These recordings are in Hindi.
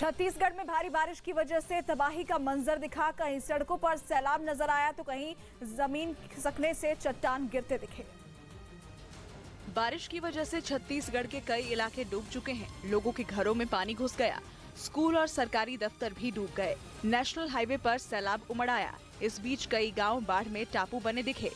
छत्तीसगढ़ में भारी बारिश की वजह से तबाही का मंजर दिखा। कहीं सड़कों पर सैलाब नजर आया तो कहीं जमीन खिसकने से चट्टान गिरते दिखे। बारिश की वजह से छत्तीसगढ़ के कई इलाके डूब चुके हैं। लोगों के घरों में पानी घुस गया। स्कूल और सरकारी दफ्तर भी डूब गए। नेशनल हाईवे पर सैलाब उमड़ आया। इस बीच कई गांव बाढ़ में टापू बने दिखे।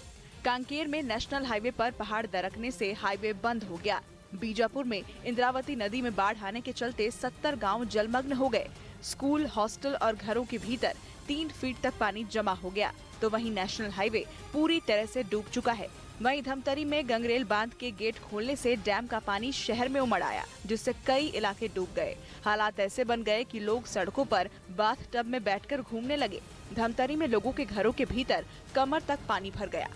कांकेर में नेशनल हाईवे पर पहाड़ दरकने से हाईवे बंद हो गया। बीजापुर में इंद्रावती नदी में बाढ़ आने के चलते 70 गांव जलमग्न हो गए। स्कूल, हॉस्टल और घरों के भीतर 3 फीट तक पानी जमा हो गया। तो वहीं नेशनल हाईवे पूरी तरह से डूब चुका है। वहीं धमतरी में गंगरेल बांध के गेट खोलने से डैम का पानी शहर में उमड़ आया, जिससे कई इलाके डूब गए। हालात ऐसे बन गए कि लोग सड़कों पर बाथ टब में बैठकर घूमने लगे। धमतरी में लोगों के घरों के भीतर कमर तक पानी भर गया।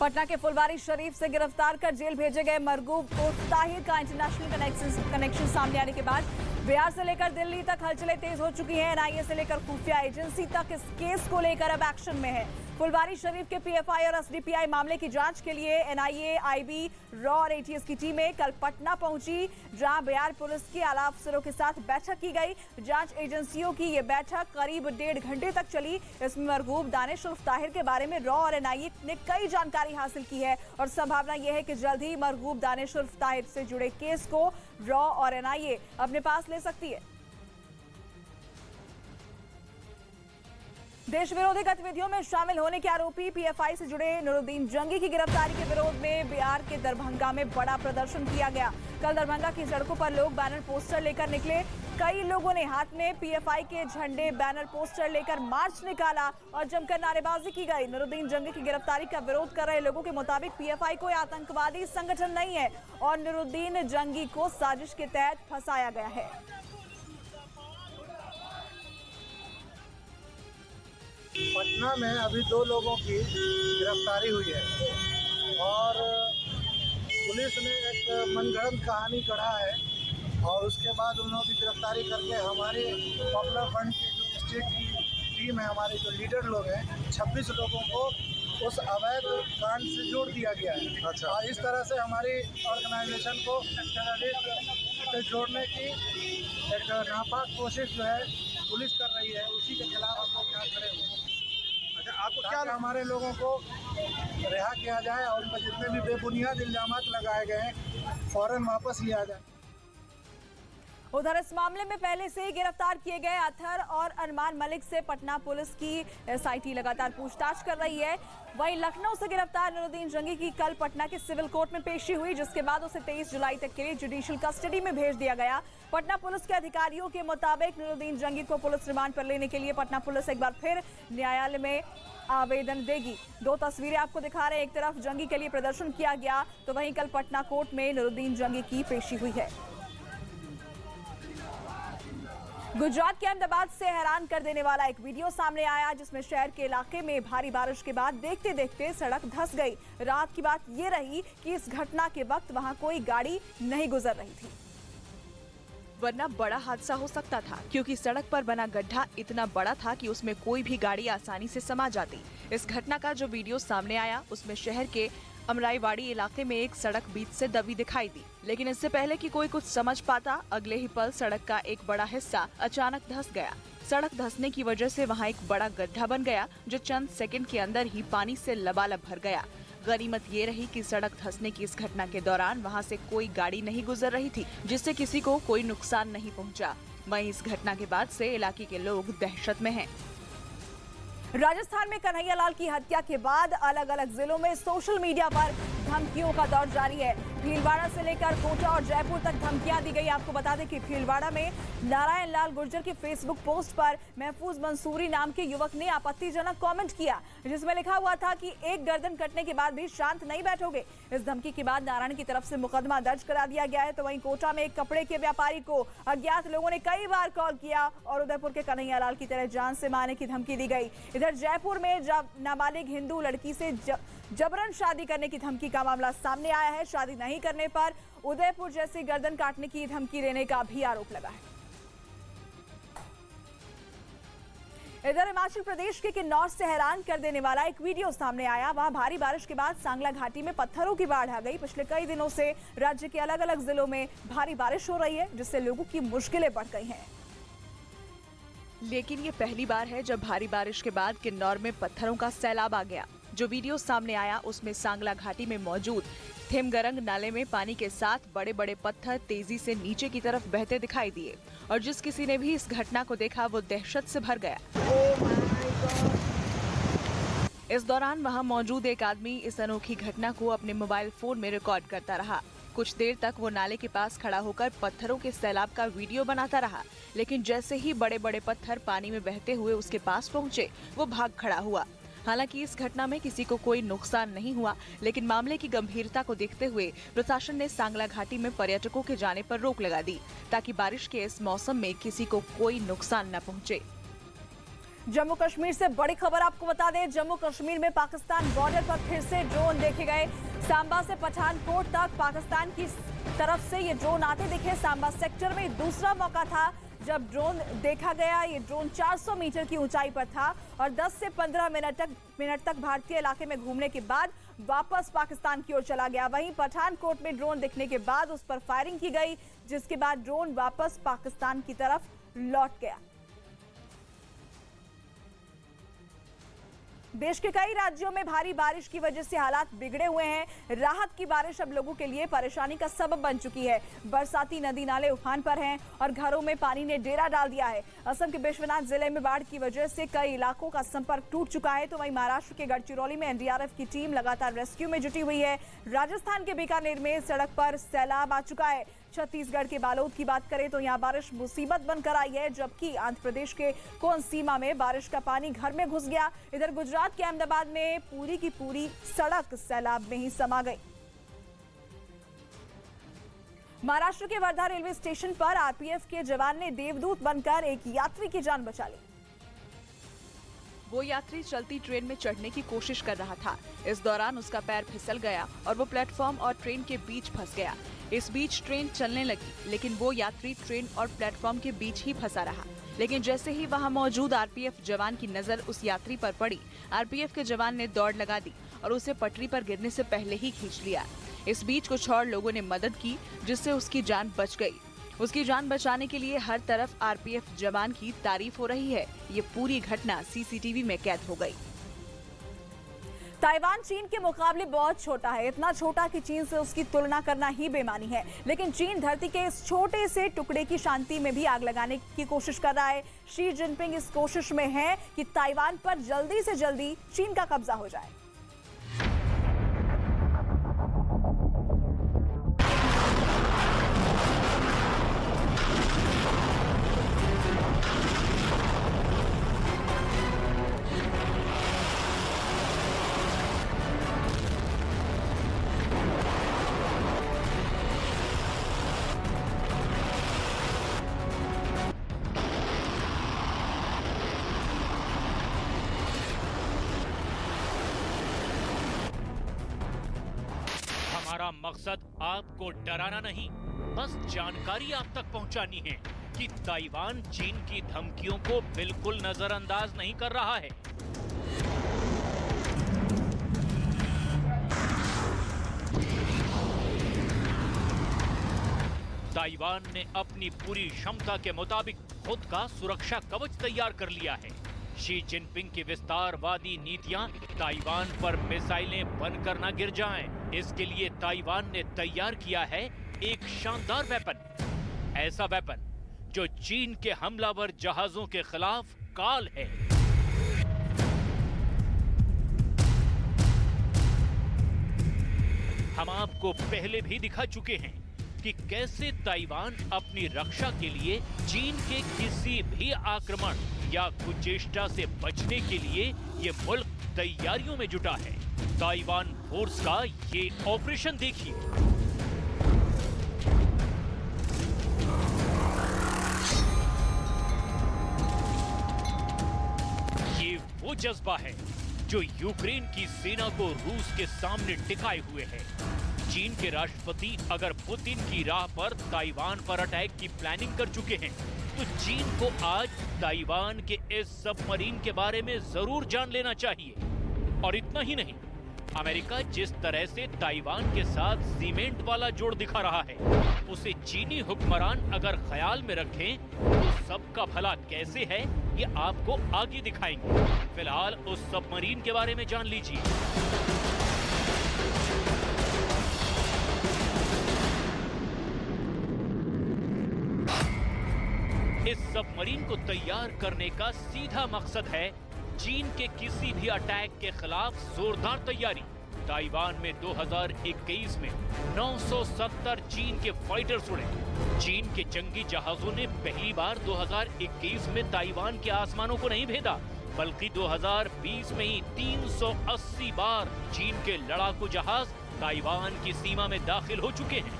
पटना के फुलवारी शरीफ से गिरफ्तार कर जेल भेजे गए मरगूब उर्फ ताहिर का इंटरनेशनल कनेक्शन सामने आने के बाद बिहार से लेकर दिल्ली तक हलचलें तेज हो चुकी हैं। एनआईए से लेकर खुफिया एजेंसी तक इस केस को लेकर अब एक्शन में है। फुलवारी शरीफ के पीएफआई और एसडीपीआई मामले की जांच के लिए एनआईए, आईबी, रॉ और एटीएस की टीमें कल पटना पहुंची, जहां बिहार पुलिस के आला अफसरों के साथ बैठक की गई। जांच एजेंसियों की ये बैठक करीब 1.5 घंटे तक चली। इसमें मरगूब दानिश उर्फ ताहिर के बारे में रॉ और एनआईए ने कई जानकारी हासिल की है और संभावना यह है कि जल्द ही मरगूब दानिश उर्फ ताहिर से जुड़े केस को रॉ और एनआईए अपने पास ले सकती है। देश विरोधी गतिविधियों में शामिल होने के आरोपी पीएफआई से जुड़े नूरुद्दीन जंगी की गिरफ्तारी के विरोध में बिहार के दरभंगा में बड़ा प्रदर्शन किया गया। कल दरभंगा की सड़कों पर लोग बैनर पोस्टर लेकर निकले। कई लोगों ने हाथ में पीएफआई के झंडे, बैनर, पोस्टर लेकर मार्च निकाला और जमकर नारेबाजी की गई। नूरुद्दीन जंगी की गिरफ्तारी का विरोध कर रहे लोगों के मुताबिक पीएफआई कोई आतंकवादी संगठन नहीं है और नूरुद्दीन जंगी को साजिश के तहत फंसाया गया है। पटना में अभी 2 लोगों की गिरफ्तारी हुई है और पुलिस ने एक मनगढ़ंत कहानी गढ़ा है और उसके बाद उन लोगों की गिरफ्तारी करके हमारे पॉपुलर फ्रंट की जो स्टेट की टीम है, हमारे जो लीडर लोग हैं, 26 लोगों को उस अवैध कांड से जोड़ दिया गया है। अच्छा। और इस तरह से हमारी ऑर्गेनाइजेशन को टेररिस्ट से जोड़ने की एक नापाक कोशिश जो है पुलिस कर रही है, उसी के खिलाफ हम लोग यहाँ खड़े हुए हैं। अच्छा, आपको क्या हमारे लोगों को रिहा किया जाए और उन पर जितने भी बेबुनियाद इल्जामात लगाए गए हैं फौरन वापस लिया जाए। उधर इस मामले में पहले से ही गिरफ्तार किए गए अतहर और अरमान मलिक से पटना पुलिस की एसआईटी लगातार पूछताछ कर रही है। वहीं लखनऊ से गिरफ्तार नूरुद्दीन जंगी की कल पटना के सिविल कोर्ट में पेशी हुई, जिसके बाद उसे 23 जुलाई तक के लिए जुडिशियल कस्टडी में भेज दिया गया। पटना पुलिस के अधिकारियों के मुताबिक नूरुद्दीन जंगी को पुलिस रिमांड पर लेने के लिए पटना पुलिस एक बार फिर न्यायालय में आवेदन देगी। 2 तस्वीरें आपको दिखा रहे हैं। एक तरफ जंगी के लिए प्रदर्शन किया गया तो वहीं कल पटना कोर्ट में नूरुद्दीन जंगी की पेशी हुई है। गुजरात के अहमदाबाद से हैरान कर देने वाला एक वीडियो सामने आया, जिसमें शहर के इलाके में भारी बारिश के बाद देखते देखते सड़क धंस गई। रात की बात ये रही कि इस घटना के वक्त वहां कोई गाड़ी नहीं गुजर रही थी, वरना बड़ा हादसा हो सकता था, क्योंकि सड़क पर बना गड्ढा इतना बड़ा था कि उसमें कोई भी गाड़ी आसानी से समा जाती। इस घटना का जो वीडियो सामने आया उसमें शहर के अमराईवाड़ी इलाके में एक सड़क बीच से दबी दिखाई दी, लेकिन इससे पहले कि कोई कुछ समझ पाता, अगले ही पल सड़क का एक बड़ा हिस्सा अचानक धंस गया। सड़क धंसने की वजह से वहां एक बड़ा गड्ढा बन गया, जो चंद सेकंड के अंदर ही पानी से लबालब भर गया। गनीमत ये रही कि सड़क धंसने की इस घटना के दौरान वहां से कोई गाड़ी नहीं गुजर रही थी, जिससे किसी को कोई नुकसान नहीं पहुंचा। वहीं इस घटना के बाद से इलाके के लोग दहशत में हैं। राजस्थान में कन्हैयालाल की हत्या के बाद अलग अलग जिलों में सोशल मीडिया पर धमकियों का दौर जारी है। भीलवाड़ा से लेकर कोटा और जयपुर तक धमकियां दी गई। आपको बता दें कि भीलवाड़ा में नारायण लाल गुर्जर की फेसबुक पोस्ट पर महफूज मंसूरी नाम के युवक ने आपत्तिजनक कमेंट किया, जिसमें लिखा हुआ था कि एक गर्दन कटने के बाद भी शांत नहीं बैठोगे। इस धमकी के बाद नारायण की तरफ से मुकदमा दर्ज करा दिया गया है। तो वहीं कोटा में एक कपड़े के व्यापारी को अज्ञात लोगों ने कई बार कॉल किया और उदयपुर के कन्हैयालाल की तरह जान से मारने की धमकी दी गई। इधर जयपुर में जब नाबालिग हिंदू लड़की से जबरन शादी करने की धमकी का मामला सामने आया है। शादी नहीं करने पर उदयपुर जैसी गर्दन काटने की धमकी देने का भी आरोप लगा है। इधर हिमाचल प्रदेश के किन्नौर से हैरान कर देने वाला एक वीडियो सामने आया। वहां भारी बारिश के बाद सांगला घाटी में पत्थरों की बाढ़ आ गई। पिछले कई दिनों से राज्य के अलग अलग जिलों में भारी बारिश हो रही है, जिससे लोगों की मुश्किलें बढ़ गई हैं। लेकिन ये पहली बार है जब भारी बारिश के बाद किन्नौर में पत्थरों का सैलाब आ गया। जो वीडियो सामने आया उसमें सांगला घाटी में मौजूद थिमगरंग नाले में पानी के साथ बड़े बड़े पत्थर तेजी से नीचे की तरफ बहते दिखाई दिए और जिस किसी ने भी इस घटना को देखा वो दहशत से भर गया। इस दौरान वहां मौजूद एक आदमी इस अनोखी घटना को अपने मोबाइल फोन में रिकॉर्ड करता रहा। कुछ देर तक वो नाले के पास खड़ा होकर पत्थरों के सैलाब का वीडियो बनाता रहा, लेकिन जैसे ही बड़े बड़े पत्थर पानी में बहते हुए उसके पास पहुंचे वो भाग खड़ा हुआ। हालांकि इस घटना में किसी को कोई नुकसान नहीं हुआ, लेकिन मामले की गंभीरता को देखते हुए प्रशासन ने सांगला घाटी में पर्यटकों के जाने पर रोक लगा दी ताकि बारिश के इस मौसम में किसी को कोई नुकसान न पहुंचे। जम्मू कश्मीर से बड़ी खबर आपको बता दें, जम्मू कश्मीर में पाकिस्तान बॉर्डर पर फिर से ड्रोन देखे गए। सांबा से पठानकोट तक पाकिस्तान की तरफ से ये ड्रोन आते दिखे। सांबा सेक्टर में दूसरा मौका था जब ड्रोन देखा गया। ये ड्रोन 400 मीटर की ऊंचाई पर था और 10 से 15 मिनट तक भारतीय इलाके में घूमने के बाद वापस पाकिस्तान की ओर चला गया। वहीं पठानकोट में ड्रोन दिखने के बाद उस पर फायरिंग की गई, जिसके बाद ड्रोन वापस पाकिस्तान की तरफ लौट गया। देश के कई राज्यों में भारी बारिश की वजह से हालात बिगड़े हुए हैं। राहत की बारिश अब लोगों के लिए परेशानी का सबब बन चुकी है। बरसाती नदी नाले उफान पर हैं और घरों में पानी ने डेरा डाल दिया है। असम के बिश्वनाथ जिले में बाढ़ की वजह से कई इलाकों का संपर्क टूट चुका है, तो वहीं महाराष्ट्र के गढ़चिरौली में एनडीआरएफ की टीम लगातार रेस्क्यू में जुटी हुई है। राजस्थान के बीकानेर में सड़क पर सैलाब आ चुका है। छत्तीसगढ़ के बालोद की बात करें तो यहाँ बारिश मुसीबत बनकर आई है, जबकि आंध्र प्रदेश के कोनसीमा में बारिश का पानी घर में घुस गया। इधर गुजरात के अहमदाबाद में पूरी की पूरी सड़क सैलाब में ही समा गई। महाराष्ट्र के वर्धा रेलवे स्टेशन पर आरपीएफ के जवान ने देवदूत बनकर एक यात्री की जान बचा ली। वो यात्री चलती ट्रेन में चढ़ने की कोशिश कर रहा था। इस दौरान उसका पैर फिसल गया और वो प्लेटफॉर्म और ट्रेन के बीच फंस गया। इस बीच ट्रेन चलने लगी, लेकिन वो यात्री ट्रेन और प्लेटफॉर्म के बीच ही फंसा रहा। लेकिन जैसे ही वहां मौजूद आरपीएफ जवान की नजर उस यात्री पर पड़ी, आरपीएफ के जवान ने दौड़ लगा दी और उसे पटरी पर गिरने से पहले ही खींच लिया। इस बीच कुछ और लोगों ने मदद की, जिससे उसकी जान बच गई। उसकी जान बचाने के लिए हर तरफ आरपीएफ जवान की तारीफ हो रही है। ये पूरी घटना सीसीटीवी में कैद हो गई। ताइवान चीन के मुकाबले बहुत छोटा है, इतना छोटा कि चीन से उसकी तुलना करना ही बेमानी है। लेकिन चीन धरती के इस छोटे से टुकड़े की शांति में भी आग लगाने की कोशिश कर रहा है। शी जिनपिंग इस कोशिश में है कि ताइवान पर जल्दी से जल्दी चीन का कब्जा हो जाए। हमारा मकसद आपको डराना नहीं, बस जानकारी आप तक पहुंचानी है कि ताइवान चीन की धमकियों को बिल्कुल नजरअंदाज नहीं कर रहा है। ताइवान ने अपनी पूरी क्षमता के मुताबिक खुद का सुरक्षा कवच तैयार कर लिया है। शी जिनपिंग की विस्तारवादी नीतियां ताइवान पर मिसाइलें बनकर न गिर जाएं, इसके लिए ताइवान ने तैयार किया है एक शानदार वेपन। ऐसा वेपन जो चीन के हमलावर जहाजों के खिलाफ काल है। हम आपको पहले भी दिखा चुके हैं कि कैसे ताइवान अपनी रक्षा के लिए चीन के किसी भी आक्रमण या कुचेष्टा से बचने के लिए ये मुल्क तैयारियों में जुटा है। ताइवान फोर्स का ये ऑपरेशन देखिए। ये वो जज्बा है जो यूक्रेन की सेना को रूस के सामने टिकाए हुए है। चीन के राष्ट्रपति अगर पुतिन की राह पर ताइवान पर अटैक की प्लानिंग कर चुके हैं, तो चीन को आज ताइवान के इस सबमरीन के बारे में जरूर जान लेना चाहिए। और इतना ही नहीं, अमेरिका जिस तरह से ताइवान के साथ सीमेंट वाला जोड़ दिखा रहा है, उसे चीनी हुक्मरान अगर ख्याल में रखें तो सबका भला कैसे है, ये आपको आगे दिखाएंगे। फिलहाल उस सबमरीन के बारे में जान लीजिए। इस सबमरीन को तैयार करने का सीधा मकसद है चीन के किसी भी अटैक के खिलाफ जोरदार तैयारी। ताइवान में 2021 में 970 चीन के फाइटर्स उड़े। चीन के जंगी जहाजों ने पहली बार 2021 में ताइवान के आसमानों को नहीं भेदा, बल्कि 2020 में ही 380 बार चीन के लड़ाकू जहाज ताइवान की सीमा में दाखिल हो चुके हैं।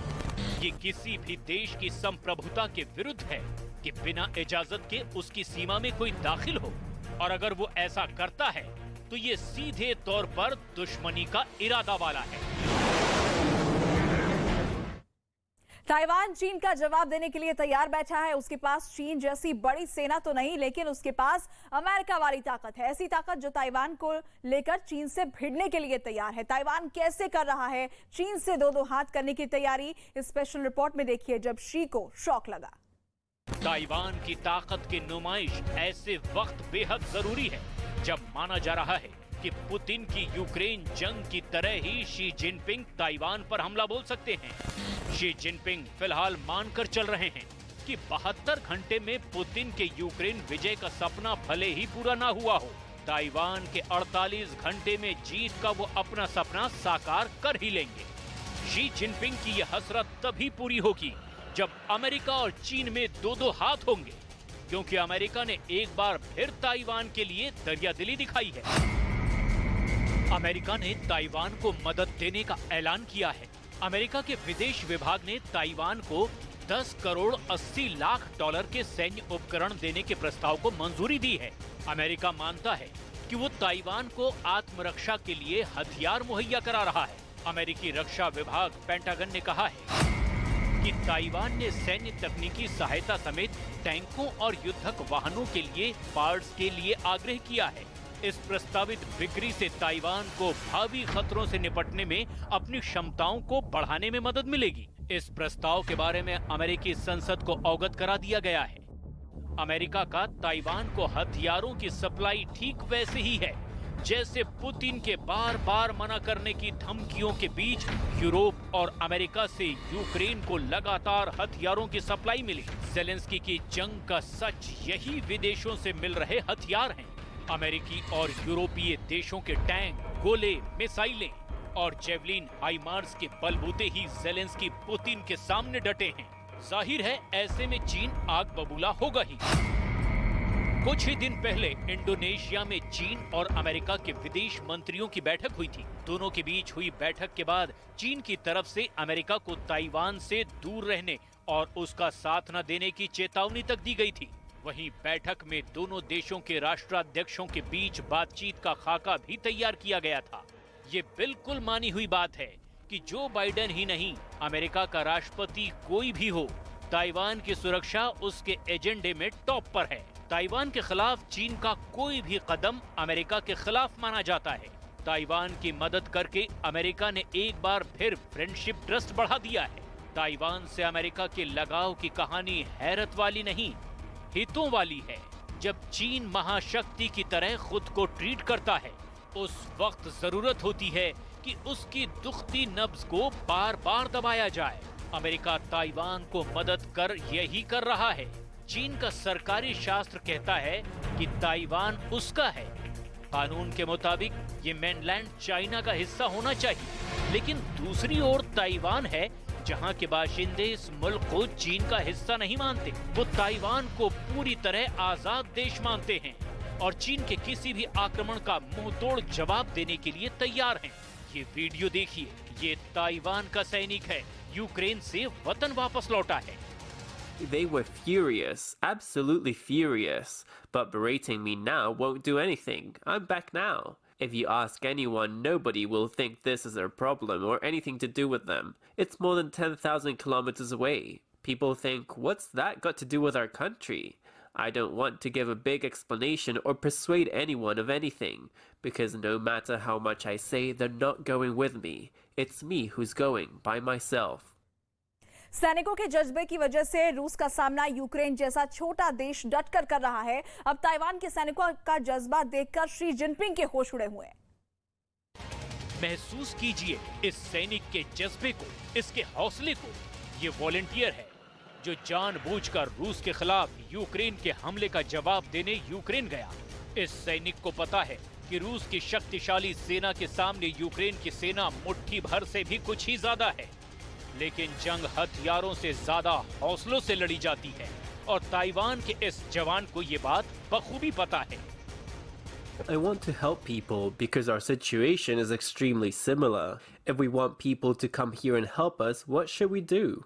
ये किसी भी देश की संप्रभुता के विरुद्ध है कि बिना इजाजत के उसकी सीमा में कोई दाखिल हो, और अगर वो ऐसा करता है तो ये सीधे तौर पर दुश्मनी का इरादा वाला है। ताइवान चीन का जवाब देने के लिए तैयार बैठा है। उसके पास चीन जैसी बड़ी सेना तो नहीं, लेकिन उसके पास अमेरिका वाली ताकत है। ऐसी ताकत जो ताइवान को लेकर चीन से भिड़ने के लिए तैयार है। ताइवान कैसे कर रहा है चीन से दो हाथ करने की तैयारी, इस स्पेशल रिपोर्ट में देखिए जब शी को शौक लगा। ताइवान की ताकत की नुमाइश ऐसे वक्त बेहद जरूरी है जब माना जा रहा है कि पुतिन की यूक्रेन जंग की तरह ही शी जिनपिंग ताइवान पर हमला बोल सकते हैं। शी जिनपिंग फिलहाल मानकर चल रहे हैं कि 72 घंटे में पुतिन के यूक्रेन विजय का सपना भले ही पूरा ना हुआ हो, ताइवान के 48 घंटे में जीत का वो अपना सपना साकार कर ही लेंगे। शी जिनपिंग की यह हसरत तभी पूरी होगी जब अमेरिका और चीन में दो हाथ होंगे, क्योंकि अमेरिका ने एक बार फिर ताइवान के लिए दरियादिली दिखाई है। अमेरिका ने ताइवान को मदद देने का ऐलान किया है। अमेरिका के विदेश विभाग ने ताइवान को 10 करोड़ 80 लाख डॉलर के सैन्य उपकरण देने के प्रस्ताव को मंजूरी दी है। अमेरिका मानता है कि वो ताइवान को आत्मरक्षा के लिए हथियार मुहैया करा रहा है। अमेरिकी रक्षा विभाग पेंटागन ने कहा है कि ताइवान ने सैन्य तकनीकी सहायता समेत टैंकों और युद्धक वाहनों के लिए पार्ट्स के लिए आग्रह किया है। इस प्रस्तावित बिक्री से ताइवान को भावी खतरों से निपटने में अपनी क्षमताओं को बढ़ाने में मदद मिलेगी। इस प्रस्ताव के बारे में अमेरिकी संसद को अवगत करा दिया गया है। अमेरिका का ताइवान को हथियारों की सप्लाई ठीक वैसे ही है जैसे पुतिन के बार बार मना करने की धमकियों के बीच यूरोप और अमेरिका से यूक्रेन को लगातार हथियारों की सप्लाई मिली। ज़ेलेंस्की की जंग का सच यही विदेशों से मिल रहे हथियार हैं। अमेरिकी और यूरोपीय देशों के टैंक, गोले, मिसाइलें और जेवलिन हाइमार्स के बलबूते ही ज़ेलेंस्की पुतिन के सामने डटे हैं। जाहिर है ऐसे में चीन आग बबूला होगा ही। कुछ ही दिन पहले इंडोनेशिया में चीन और अमेरिका के विदेश मंत्रियों की बैठक हुई थी। दोनों के बीच हुई बैठक के बाद चीन की तरफ से अमेरिका को ताइवान से दूर रहने और उसका साथ न देने की चेतावनी तक दी गई थी। वहीं बैठक में दोनों देशों के राष्ट्राध्यक्षों के बीच बातचीत का खाका भी तैयार किया गया था। ये बिल्कुल मानी हुई बात है कि जो बाइडेन ही नहीं, अमेरिका का राष्ट्रपति कोई भी हो, ताइवान की सुरक्षा उसके एजेंडे में टॉप पर है। ताइवान के खिलाफ चीन का कोई भी कदम अमेरिका के खिलाफ माना जाता है। ताइवान की मदद करके अमेरिका ने एक बार फिर फ्रेंडशिप ट्रस्ट बढ़ा दिया है। ताइवान से अमेरिका के लगाव की कहानी हैरत वाली नहीं, हितों वाली है। जब चीन महाशक्ति की तरह खुद को ट्रीट करता है, उस वक्त जरूरत होती है कि उसकी दुखती नब्ज को बार बार दबाया जाए। अमेरिका ताइवान को मदद कर यही कर रहा है। चीन का सरकारी शास्त्र कहता है कि ताइवान उसका है। कानून के मुताबिक ये मेनलैंड चाइना का हिस्सा होना चाहिए, लेकिन दूसरी ओर ताइवान है जहां के बाशिंदे इस मुल्क को चीन का हिस्सा नहीं मानते। वो ताइवान को पूरी तरह आजाद देश मानते हैं और चीन के किसी भी आक्रमण का मुंहतोड़ जवाब देने के लिए तैयार हैं। ये वीडियो देखिए, ये ताइवान का सैनिक है, यूक्रेन से वतन वापस लौटा है। They were furious, absolutely furious, but berating me now won't do anything. I'm back now. If you ask anyone, nobody will think this is their problem or anything to do with them. It's more than 10,000 kilometers away. People think, what's that got to do with our country? I don't want to give a big explanation or persuade anyone of anything, because no matter how much I say, they're not going with me. It's me who's going by myself. सैनिकों के जज्बे की वजह से रूस का सामना यूक्रेन जैसा छोटा देश डटकर कर रहा है। अब ताइवान के सैनिकों का जज्बा देखकर शी जिनपिंग के होश उड़े हुए हैं। महसूस कीजिए इस सैनिक के जज्बे को, इसके हौसले को। ये वॉलंटियर है जो जानबूझकर रूस के खिलाफ यूक्रेन के हमले का जवाब देने यूक्रेन गया। इस सैनिक को पता है कि रूस की शक्तिशाली सेना के सामने यूक्रेन की सेना मुट्ठी भर से भी कुछ ही ज्यादा है, लेकिन जंग हथियारों से ज्यादा हौसलों से लड़ी जाती है और ताइवान के इस जवान को ये बात बखूबी पता है। I want to help people because our situation is extremely similar. If we want people to come here and help us, what should we do?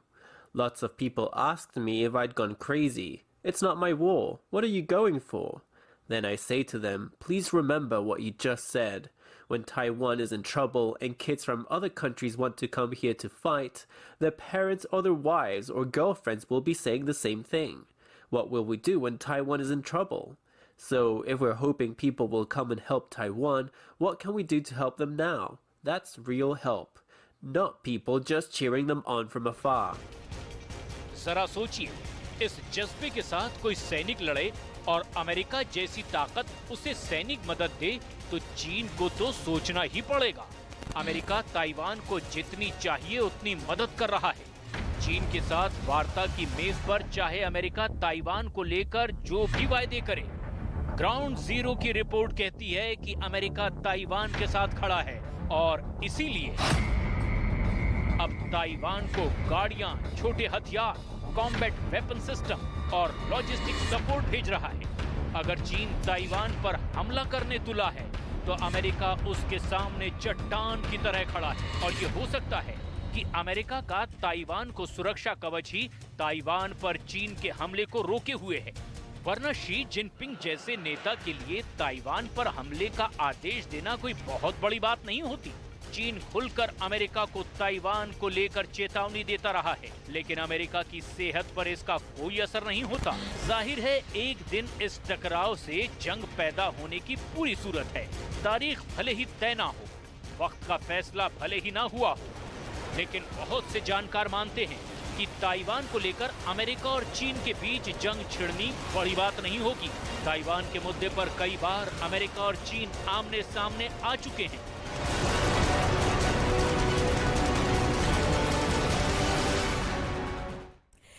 Lots of people asked me if I'd gone crazy. It's not my war. What are you going for? Then I say to them, please remember what you just said. When Taiwan is in trouble and kids from other countries want to come here to fight, their parents or their wives or girlfriends will be saying the same thing. What will we do when Taiwan is in trouble? So if we're hoping people will come and help Taiwan, what can we do to help them now? That's real help, not people just cheering them on from afar. जरा सोचिए, इस जज्बे के साथ कोई सैनिक लड़े और अमेरिका जैसी ताकत उसे सैनिक मदद दे तो चीन को तो सोचना ही पड़ेगा। अमेरिका ताइवान को जितनी चाहिए उतनी मदद कर रहा है। चीन के साथ वार्ता की मेज पर चाहे अमेरिका ताइवान को लेकर जो भी वायदे करे। ग्राउंड जीरो की रिपोर्ट कहती है कि अमेरिका ताइवान के साथ खड़ा है और इसीलिए अब ताइवान को गाड़ियां, छोटे हथियार, कॉम्बैट वेपन सिस्टम और लॉजिस्टिक सपोर्ट भेज रहा है। अगर चीन ताइवान पर हमला करने तुला है तो अमेरिका उसके सामने चट्टान की तरह खड़ा है और ये हो सकता है कि अमेरिका का ताइवान को सुरक्षा कवच ही ताइवान पर चीन के हमले को रोके हुए है। वरना शी जिनपिंग जैसे नेता के लिए ताइवान पर हमले का आदेश देना कोई बहुत बड़ी बात नहीं होती। चीन खुलकर अमेरिका को ताइवान को लेकर चेतावनी देता रहा है, लेकिन अमेरिका की सेहत पर इसका कोई असर नहीं होता। जाहिर है एक दिन इस टकराव से जंग पैदा होने की पूरी सूरत है। तारीख भले ही तय ना हो, वक्त का फैसला भले ही ना हुआ हो, लेकिन बहुत से जानकार मानते हैं कि ताइवान को लेकर अमेरिका और चीन के बीच जंग छिड़नी बड़ी बात नहीं होगी। ताइवान के मुद्दे पर कई बार अमेरिका और चीन आमने सामने आ चुके हैं।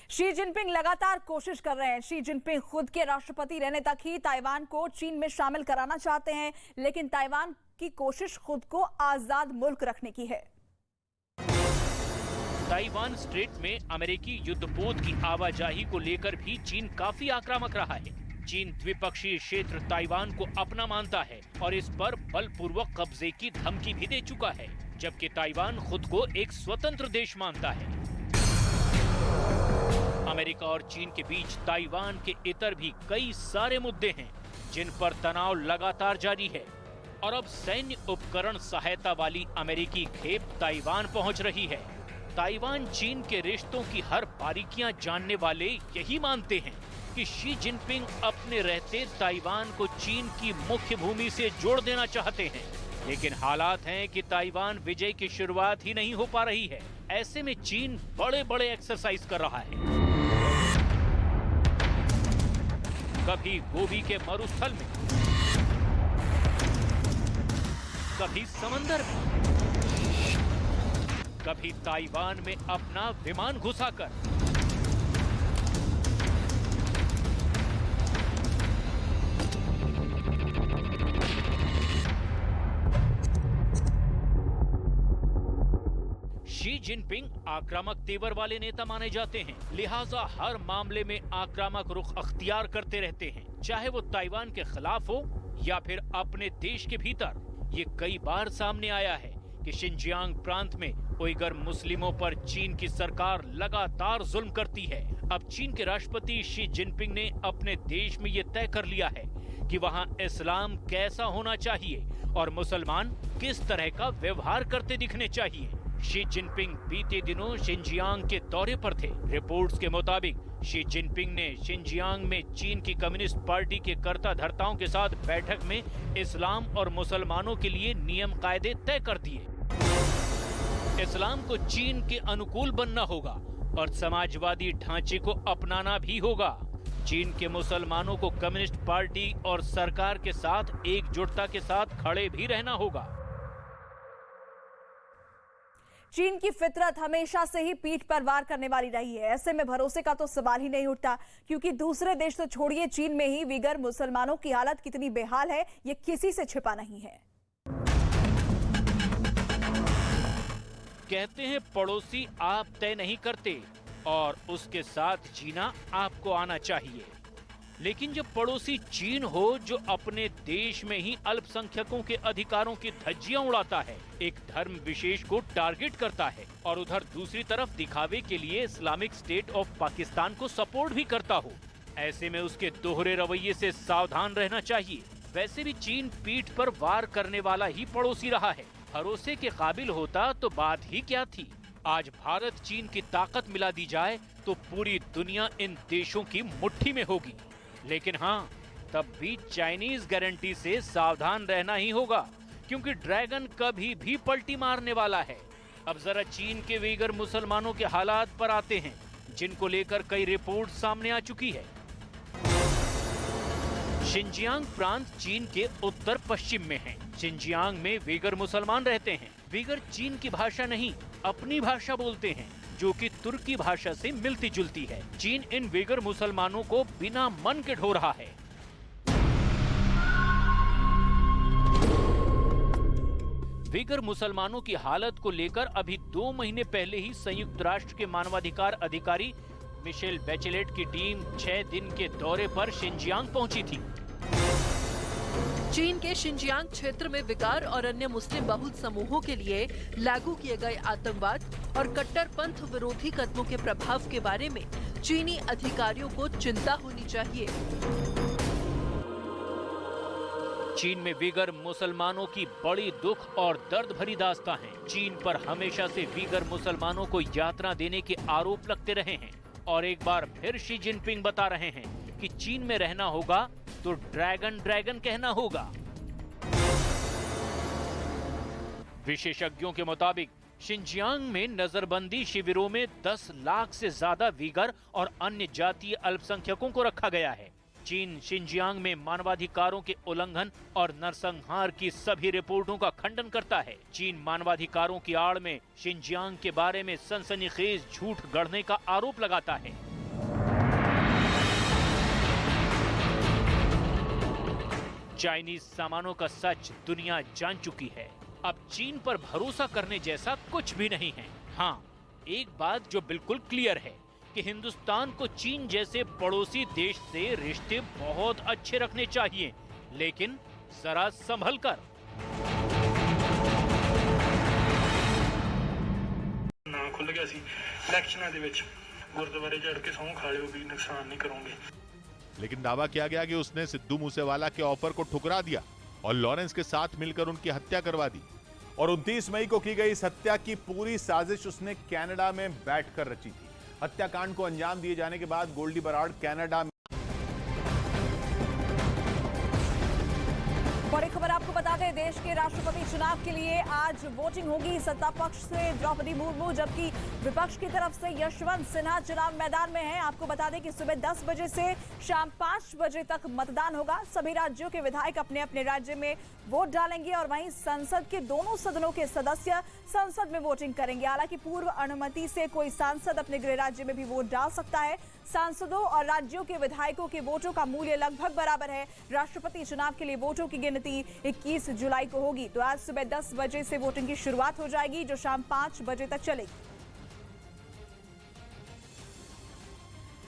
शी जिनपिंग लगातार कोशिश कर रहे हैं। शी जिनपिंग खुद के राष्ट्रपति रहने तक ही ताइवान को चीन में शामिल कराना चाहते हैं, लेकिन ताइवान की कोशिश खुद को आजाद मुल्क रखने की है। ताइवान स्ट्रेट में अमेरिकी युद्धपोत की आवाजाही को लेकर भी चीन काफी आक्रामक रहा है। चीन द्विपक्षीय क्षेत्र ताइवान को अपना मानता है और इस पर बलपूर्वक कब्जे की धमकी भी दे चुका है, जबकि ताइवान खुद को एक स्वतंत्र देश मानता है। अमेरिका और चीन के बीच ताइवान के इतर भी कई सारे मुद्दे हैं जिन पर तनाव लगातार जारी है और अब सैन्य उपकरण सहायता वाली अमेरिकी खेप ताइवान पहुंच रही है। ताइवान चीन के रिश्तों की हर बारीकियां जानने वाले यही मानते हैं कि शी जिनपिंग अपने रहते ताइवान को चीन की मुख्य भूमि से जोड़ देना चाहते हैं, लेकिन हालात हैं कि ताइवान विजय की शुरुआत ही नहीं हो पा रही है। ऐसे में चीन बड़े बड़े एक्सरसाइज कर रहा है, कभी गोबी के मरुस्थल में, कभी समंदर में, कभी ताइवान में अपना विमान घुसाकर। शी जिनपिंग आक्रामक तेवर वाले नेता माने जाते हैं, लिहाजा हर मामले में आक्रामक रुख अख्तियार करते रहते हैं, चाहे वो ताइवान के खिलाफ हो या फिर अपने देश के भीतर। ये कई बार सामने आया है कि शिनजियांग प्रांत में उइगर मुस्लिमों पर चीन की सरकार लगातार जुल्म करती है। अब चीन के राष्ट्रपति शी जिनपिंग ने अपने देश में ये तय कर लिया है कि वहां इस्लाम कैसा होना चाहिए और मुसलमान किस तरह का व्यवहार करते दिखने चाहिए। शी जिनपिंग बीते दिनों शिनजियांग के दौरे पर थे। रिपोर्ट्स के मुताबिक शी जिनपिंग ने शिनजियांग में चीन की कम्युनिस्ट पार्टी के कर्ता धर्ताओं के साथ बैठक में इस्लाम और मुसलमानों के लिए नियम कायदे तय कर दिए। इस्लाम को चीन के अनुकूल बनना होगा और समाजवादी ढांचे को अपनाना भी होगा। चीन के मुसलमानों को कम्युनिस्ट पार्टी और सरकार के साथ एकजुटता के साथ खड़े भी रहना होगा। चीन की फितरत हमेशा से ही पीठ पर वार करने वाली रही है। ऐसे में भरोसे का तो सवाल ही नहीं उठता, क्योंकि दूसरे देश तो छोड़िए, चीन में ही विगर मुसलमानों की हालत कितनी बेहाल है ये किसी से छिपा नहीं है। कहते हैं पड़ोसी आप तय नहीं करते और उसके साथ जीना आपको आना चाहिए। लेकिन जब पड़ोसी चीन हो जो अपने देश में ही अल्पसंख्यकों के अधिकारों की धज्जियां उड़ाता है, एक धर्म विशेष को टारगेट करता है और उधर दूसरी तरफ दिखावे के लिए इस्लामिक स्टेट ऑफ पाकिस्तान को सपोर्ट भी करता हो, ऐसे में उसके दोहरे रवैये से सावधान रहना चाहिए। वैसे भी चीन पीठ पर वार करने वाला ही पड़ोसी रहा है। भरोसे के काबिल होता तो बात ही क्या थी। आज भारत चीन की ताकत मिला दी जाए तो पूरी दुनिया इन देशों की मुट्ठी में होगी। लेकिन हाँ, तब भी चाइनीज गारंटी से सावधान रहना ही होगा, क्योंकि ड्रैगन कभी भी पलटी मारने वाला है। अब जरा चीन के वीगर मुसलमानों के हालात पर आते हैं, जिनको लेकर कई रिपोर्ट सामने आ चुकी है। शिनजियांग प्रांत चीन के उत्तर पश्चिम में है। शिनजियांग में वीगर मुसलमान रहते हैं। वीगर चीन की भाषा नहीं, अपनी भाषा बोलते हैं, जो कि तुर्की भाषा से मिलती जुलती है। चीन इन वीगर मुसलमानों को बिना मन के ढो रहा है। वीगर मुसलमानों की हालत को लेकर अभी 2 महीने पहले ही संयुक्त राष्ट्र के मानवाधिकार अधिकारी मिशेल बैचेलेट की टीम 6 दिन के दौरे पर शिनजियांग पहुंची थी। चीन के शिनजियांग क्षेत्र में विकार और अन्य मुस्लिम बहुल समूहों के लिए लागू किए गए आतंकवाद और कट्टरपंथ विरोधी कदमों के प्रभाव के बारे में चीनी अधिकारियों को चिंता होनी चाहिए। चीन में वीगर मुसलमानों की बड़ी दुख और दर्द भरी दास्तां है। चीन पर हमेशा से वीगर मुसलमानों को यातना देने के आरोप लगते रहे हैं और एक बार फिर शी जिनपिंग बता रहे हैं कि चीन में रहना होगा तो ड्रैगन ड्रैगन कहना होगा। विशेषज्ञों के मुताबिक शिनजियांग में नजरबंदी शिविरों में 10 लाख से ज्यादा वीगर और अन्य जातीय अल्पसंख्यकों को रखा गया है। चीन शिनजियांग में मानवाधिकारों के उल्लंघन और नरसंहार की सभी रिपोर्टों का खंडन करता है। चीन मानवाधिकारों की आड़ में शिनजियांग के बारे में सनसनीखेज झूठ गढ़ने का आरोप लगाता है। चाइनीज सामानों का सच दुनिया जान चुकी है। अब चीन पर भरोसा करने जैसा कुछ भी नहीं है। हाँ, एक बात जो बिल्कुल क्लियर है कि हिंदुस्तान को चीन जैसे पड़ोसी देश से रिश्ते बहुत अच्छे रखने चाहिए, लेकिन जरा संभल कर। ना खुल गया सी इलेक्शਨਾਂ ਦੇ ਵਿੱਚ ਗੁਰਦੁਆਰੇ ਝੜ ਕੇ ਸੌਂ ਖਾ ਲਿਓ ਵੀ ਨੁਕਸਾਨ नहीं करूंगे। लेकिन दावा किया गया कि उसने सिद्धू मूसेवाला के ऑफर को ठुकरा दिया और लॉरेंस के साथ मिलकर उनकी हत्या करवा दी। और 29 मई को की गई इस हत्या की पूरी साजिश उसने कनाडा में बैठकर रची थी। हत्याकांड को अंजाम दिए जाने के बाद गोल्डी बराड़ कनाडा में। बड़ी खबर आपको बता दें, देश के राष्ट्रपति चुनाव के लिए आज वोटिंग होगी। सत्ता पक्ष से द्रौपदी मुर्मू जबकि विपक्ष की तरफ से यशवंत सिन्हा चुनाव मैदान में हैं। आपको बता दें कि सुबह 10 बजे से शाम 5 बजे तक मतदान होगा। सभी राज्यों के विधायक अपने अपने राज्य में वोट डालेंगे और वहीं संसद के दोनों सदनों के सदस्य संसद में वोटिंग करेंगे। हालांकि पूर्व अनुमति से कोई सांसद अपने गृह राज्य में भी वोट डाल सकता है। सांसदों और राज्यों के विधायकों के वोटों का मूल्य लगभग बराबर है। राष्ट्रपति चुनाव के लिए वोटों की गिनती 21 जुलाई को होगी। तो आज सुबह 10 बजे से वोटिंग की शुरुआत हो जाएगी, जो शाम 5 बजे तक चलेगी।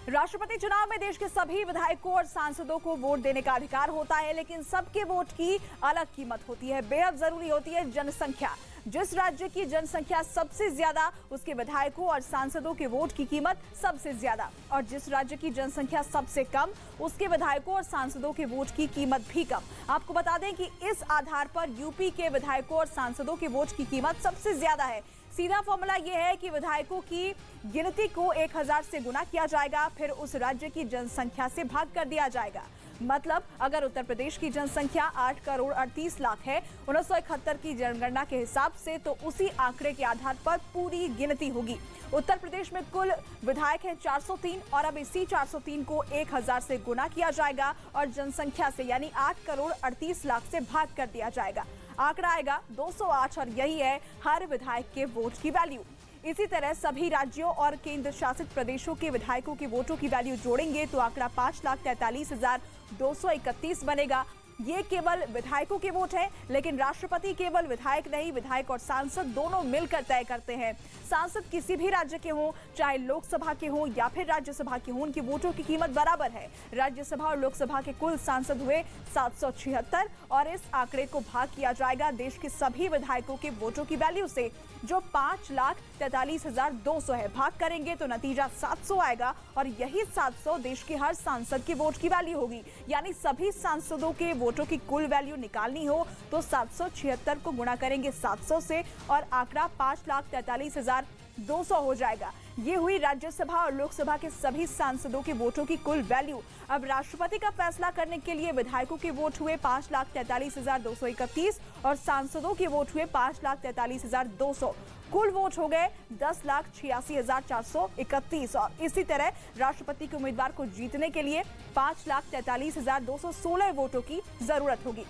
राष्ट्रपति चुनाव में देश के सभी विधायकों और सांसदों को वोट देने का अधिकार होता है, लेकिन सबके वोट की अलग कीमत होती है। बेहद जरूरी होती है जनसंख्या। जिस राज्य की जनसंख्या सबसे ज्यादा उसके विधायकों और सांसदों के वोट की कीमत सबसे ज्यादा, और जिस राज्य की जनसंख्या सबसे कम उसके विधायकों और सांसदों के वोट की कीमत भी कम। आपको बता दें कि इस आधार पर यूपी के विधायकों और सांसदों के वोट की कीमत सबसे ज्यादा है। सीधा फॉर्मूला यह है कि विधायकों की गिनती को 1000 से गुना किया जाएगा, फिर उस राज्य की जनसंख्या से भाग कर दिया जाएगा। मतलब अगर उत्तर प्रदेश की जनसंख्या 8 करोड़ 38 लाख है 1971 की जनगणना के हिसाब से, तो उसी आंकड़े के आधार पर पूरी गिनती होगी। उत्तर प्रदेश में कुल विधायक हैं 403 और अब इसी 403 को 1000 से गुना किया जाएगा और जनसंख्या से यानी 8 करोड़ 38 लाख से भाग कर दिया जाएगा। आंकड़ा आएगा 208 और यही है हर विधायक के वोट की वैल्यू। इसी तरह सभी राज्यों और केंद्र शासित प्रदेशों के विधायकों के वोटों की वैल्यू जोड़ेंगे तो आंकड़ा 5,43,231 बनेगा। ये केवल विधायकों के वोट हैं, लेकिन राष्ट्रपति केवल विधायक नहीं, विधायक और सांसद दोनों मिलकर तय करते हैं। सांसद किसी भी राज्य के हों, चाहे लोकसभा के हों या फिर राज्यसभा के हों, उनकी वोटों की कीमत बराबर है। राज्यसभा और लोकसभा के कुल सांसद हुए 776 और इस आंकड़े को भाग किया जाएगा देश के सभी विधायकों के वोटों की वैल्यू से, जो 5,43,200 है। भाग करेंगे तो नतीजा 700 आएगा और यही 700 देश के हर सांसद के वोट की वैल्यू होगी। यानी सभी सांसदों के वोटों की कुल वैल्यू निकालनी हो तो 776 को गुणा करेंगे 700 से और आंकड़ा 5,43,200 हो जाएगा। ये हुई राज्यसभा और लोकसभा के सभी सांसदों के वोटों की कुल वैल्यू। अब राष्ट्रपति का फैसला करने के लिए विधायकों के वोट हुए 5,43,231 और सांसदों के वोट हुए 5,43,200। कुल वोट हो गए 10,86,431 और इसी तरह राष्ट्रपति के उम्मीदवार को जीतने के लिए 5,43,216 वोटों की जरूरत होगी।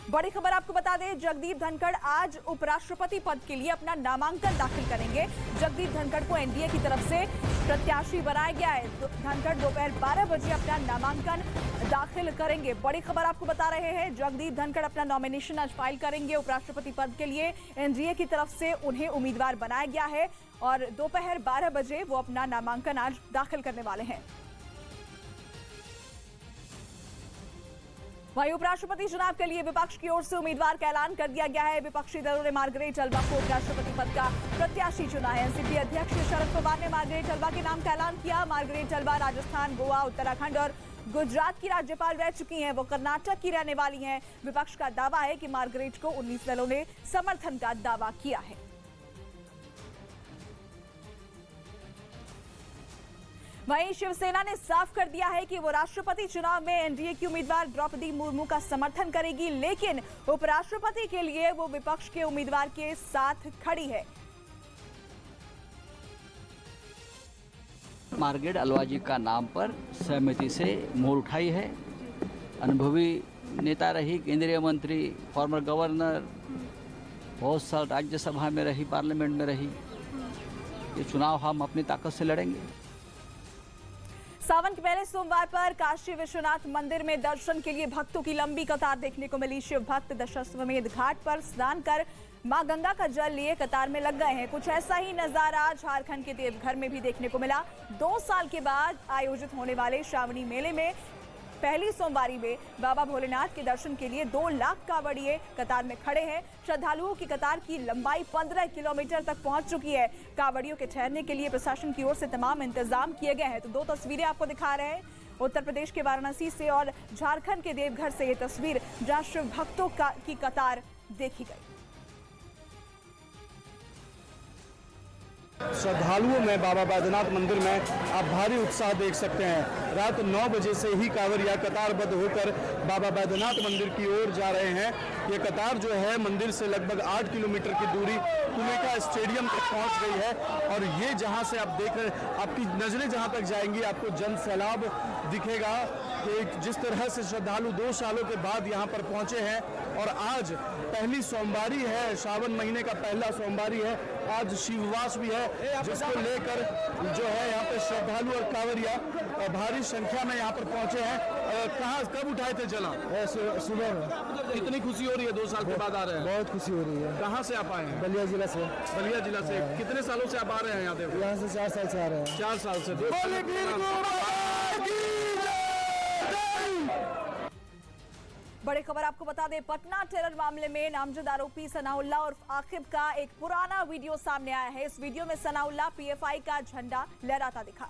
बड़ी खबर आपको बता दें, जगदीप धनखड़ आज उपराष्ट्रपति पद के लिए अपना नामांकन दाखिल करेंगे। जगदीप धनखड़ को एनडीए की तरफ से प्रत्याशी बनाया गया है। धनखड़ दोपहर 12 बजे अपना नामांकन दाखिल करेंगे। बड़ी खबर आपको बता रहे हैं, जगदीप धनखड़ अपना नॉमिनेशन आज फाइल करेंगे उपराष्ट्रपति पद के लिए। एनडीए की तरफ से उन्हें उम्मीदवार बनाया गया है और दोपहर 12 बजे वो अपना नामांकन आज दाखिल करने वाले हैं। वहीं उपराष्ट्रपति चुनाव के लिए विपक्ष की ओर से उम्मीदवार का ऐलान कर दिया गया है। विपक्षी दलों ने मार्गरेट अलवा को उपराष्ट्रपति पद का प्रत्याशी चुना है। एनसीपी अध्यक्ष शरद पवार ने मार्गरेट अलवा के नाम का ऐलान किया। मार्गरेट अलवा राजस्थान, गोवा, उत्तराखंड और गुजरात की राज्यपाल रह चुकी हैं। वो कर्नाटक की रहने वाली हैं। विपक्ष का दावा है कि मार्गरेट को 19 दलों ने समर्थन का दावा किया है। वहीं शिवसेना ने साफ कर दिया है कि वो राष्ट्रपति चुनाव में एनडीए की उम्मीदवार द्रौपदी मुर्मू का समर्थन करेगी, लेकिन उपराष्ट्रपति के लिए वो विपक्ष के उम्मीदवार के साथ खड़ी है। मार्गरेट अलवा जी का नाम पर सहमति से मोहर उठाई है। अनुभवी नेता रही, केंद्रीय मंत्री, फॉर्मर गवर्नर, बहुत साल राज्यसभा में रही, पार्लियामेंट में रही। ये चुनाव हम अपनी ताकत से लड़ेंगे। सावन के पहले सोमवार पर काशी विश्वनाथ मंदिर में दर्शन के लिए भक्तों की लंबी कतार देखने को मिली। शिव भक्त दशाश्वमेध घाट पर स्नान कर मां गंगा का जल लिए कतार में लग गए हैं। कुछ ऐसा ही नजारा झारखंड के देवघर में भी देखने को मिला। 2 साल के बाद आयोजित होने वाले श्रावणी मेले में पहली सोमवारी में बाबा भोलेनाथ के दर्शन के लिए 2 लाख कांवड़िए कतार में खड़े हैं। श्रद्धालुओं की कतार की लंबाई 15 किलोमीटर तक पहुंच चुकी है। कांवड़ियों के ठहरने के लिए प्रशासन की ओर से तमाम इंतजाम किए गए हैं। तो 2 तस्वीरें आपको दिखा रहे हैं, उत्तर प्रदेश के वाराणसी से और झारखंड के देवघर से ये तस्वीर, जहां शिव भक्तों की कतार देखी गई। श्रद्धालुओं में बाबा बैद्यनाथ मंदिर में आप भारी उत्साह देख सकते हैं। रात 9 बजे से ही कांवरिया कतारबद्ध होकर बाबा बैद्यनाथ मंदिर की ओर जा रहे हैं। ये कतार जो है मंदिर से लगभग 8 किलोमीटर की दूरी कुमेका स्टेडियम तक पहुंच गई है और ये जहां से आप देख रहे हैं, आपकी नजरें जहां तक जाएंगी आपको जन सैलाब दिखेगा कि जिस तरह से श्रद्धालु 2 सालों के बाद यहां पर पहुंचे हैं। और आज पहली सोमवारी है, श्रावण महीने का पहला सोमवारी है। आज शिववास भी है, जिसको लेकर जो है यहाँ पे श्रद्धालु और कांवरिया भारी संख्या में यहाँ पर पहुंचे हैं। कहाँ, कब उठाए थे जला? सुबह में। कितनी खुशी हो रही है 2 साल के बाद आ रहे हैं? बहुत खुशी हो रही है। कहाँ से आप आए हैं? बलिया जिला से। बलिया जिला से कितने सालों से आप आ रहे हैं यहाँ पे? यहाँ से 4 साल से आ रहे हैं। 4 साल से। बड़ी खबर आपको बता दें, पटना टेरर मामले में नामजद आरोपी सनाउल्लाह और आकिब का एक पुराना वीडियो सामने आया है। इस वीडियो में सनाउल्लाह पीएफआई का झंडा लहराता दिखा।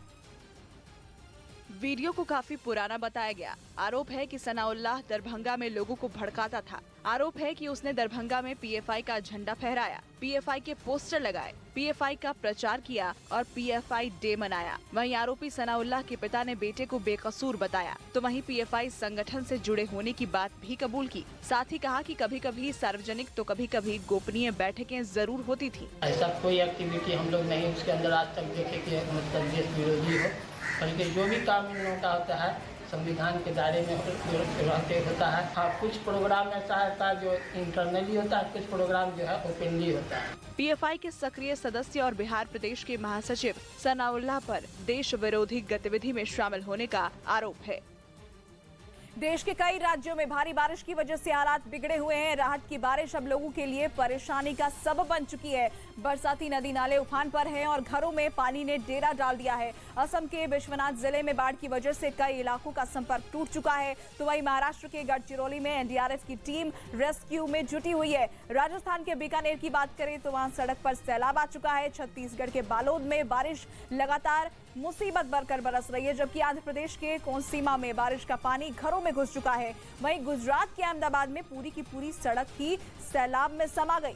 वीडियो को काफी पुराना बताया गया। आरोप है कि सनाउल्लाह दरभंगा में लोगों को भड़काता था। आरोप है कि उसने दरभंगा में पीएफआई का झंडा फहराया, पीएफआई के पोस्टर लगाए, पीएफआई का प्रचार किया और पीएफआई डे मनाया। वहीं आरोपी सनाउल्लाह के पिता ने बेटे को बेकसूर बताया, तो वहीं पीएफआई संगठन से जुड़े होने की बात भी कबूल की। साथ ही कहा कि कभी कभी सार्वजनिक तो कभी कभी गोपनीय बैठकें जरूर होती थी। ऐसा कोई एक्टिविटी हम लोग नहीं उसके अंदर आज तक देखे कि मतलब देश विरोधी हो, बल्कि जो भी काम इन लोगों का होता है संविधान के दायरे में रहते होता है। हाँ, कुछ प्रोग्राम ऐसा होता है जो इंटरनली होता है, कुछ प्रोग्राम जो है ओपनली होता है। पीएफआई के सक्रिय सदस्य और बिहार प्रदेश के महासचिव सनाउल्लाह पर देश विरोधी गतिविधि में शामिल होने का आरोप है। देश के कई राज्यों में भारी बारिश की वजह से हालात बिगड़े हुए हैं। राहत की बारिश अब लोगों के लिए परेशानी का सबब बन चुकी है। बरसाती नदी नाले उफान पर हैं और घरों में पानी ने डेरा डाल दिया है। असम के विश्वनाथ जिले में बाढ़ की वजह से कई इलाकों का संपर्क टूट चुका है, तो वहीं महाराष्ट्र के गढ़चिरौली में एनडीआरएफ की टीम रेस्क्यू में जुटी हुई है। राजस्थान के बीकानेर की बात करें तो वहां सड़क पर सैलाब आ चुका है। छत्तीसगढ़ के बालोद में बारिश लगातार मुसीबत बनकर बरस रही है, जबकि आंध्र प्रदेश के कोनसीमा में बारिश का पानी घरों में घुस चुका है। वहीं गुजरात के अहमदाबाद में पूरी की पूरी सड़क ही सैलाब में समा गई।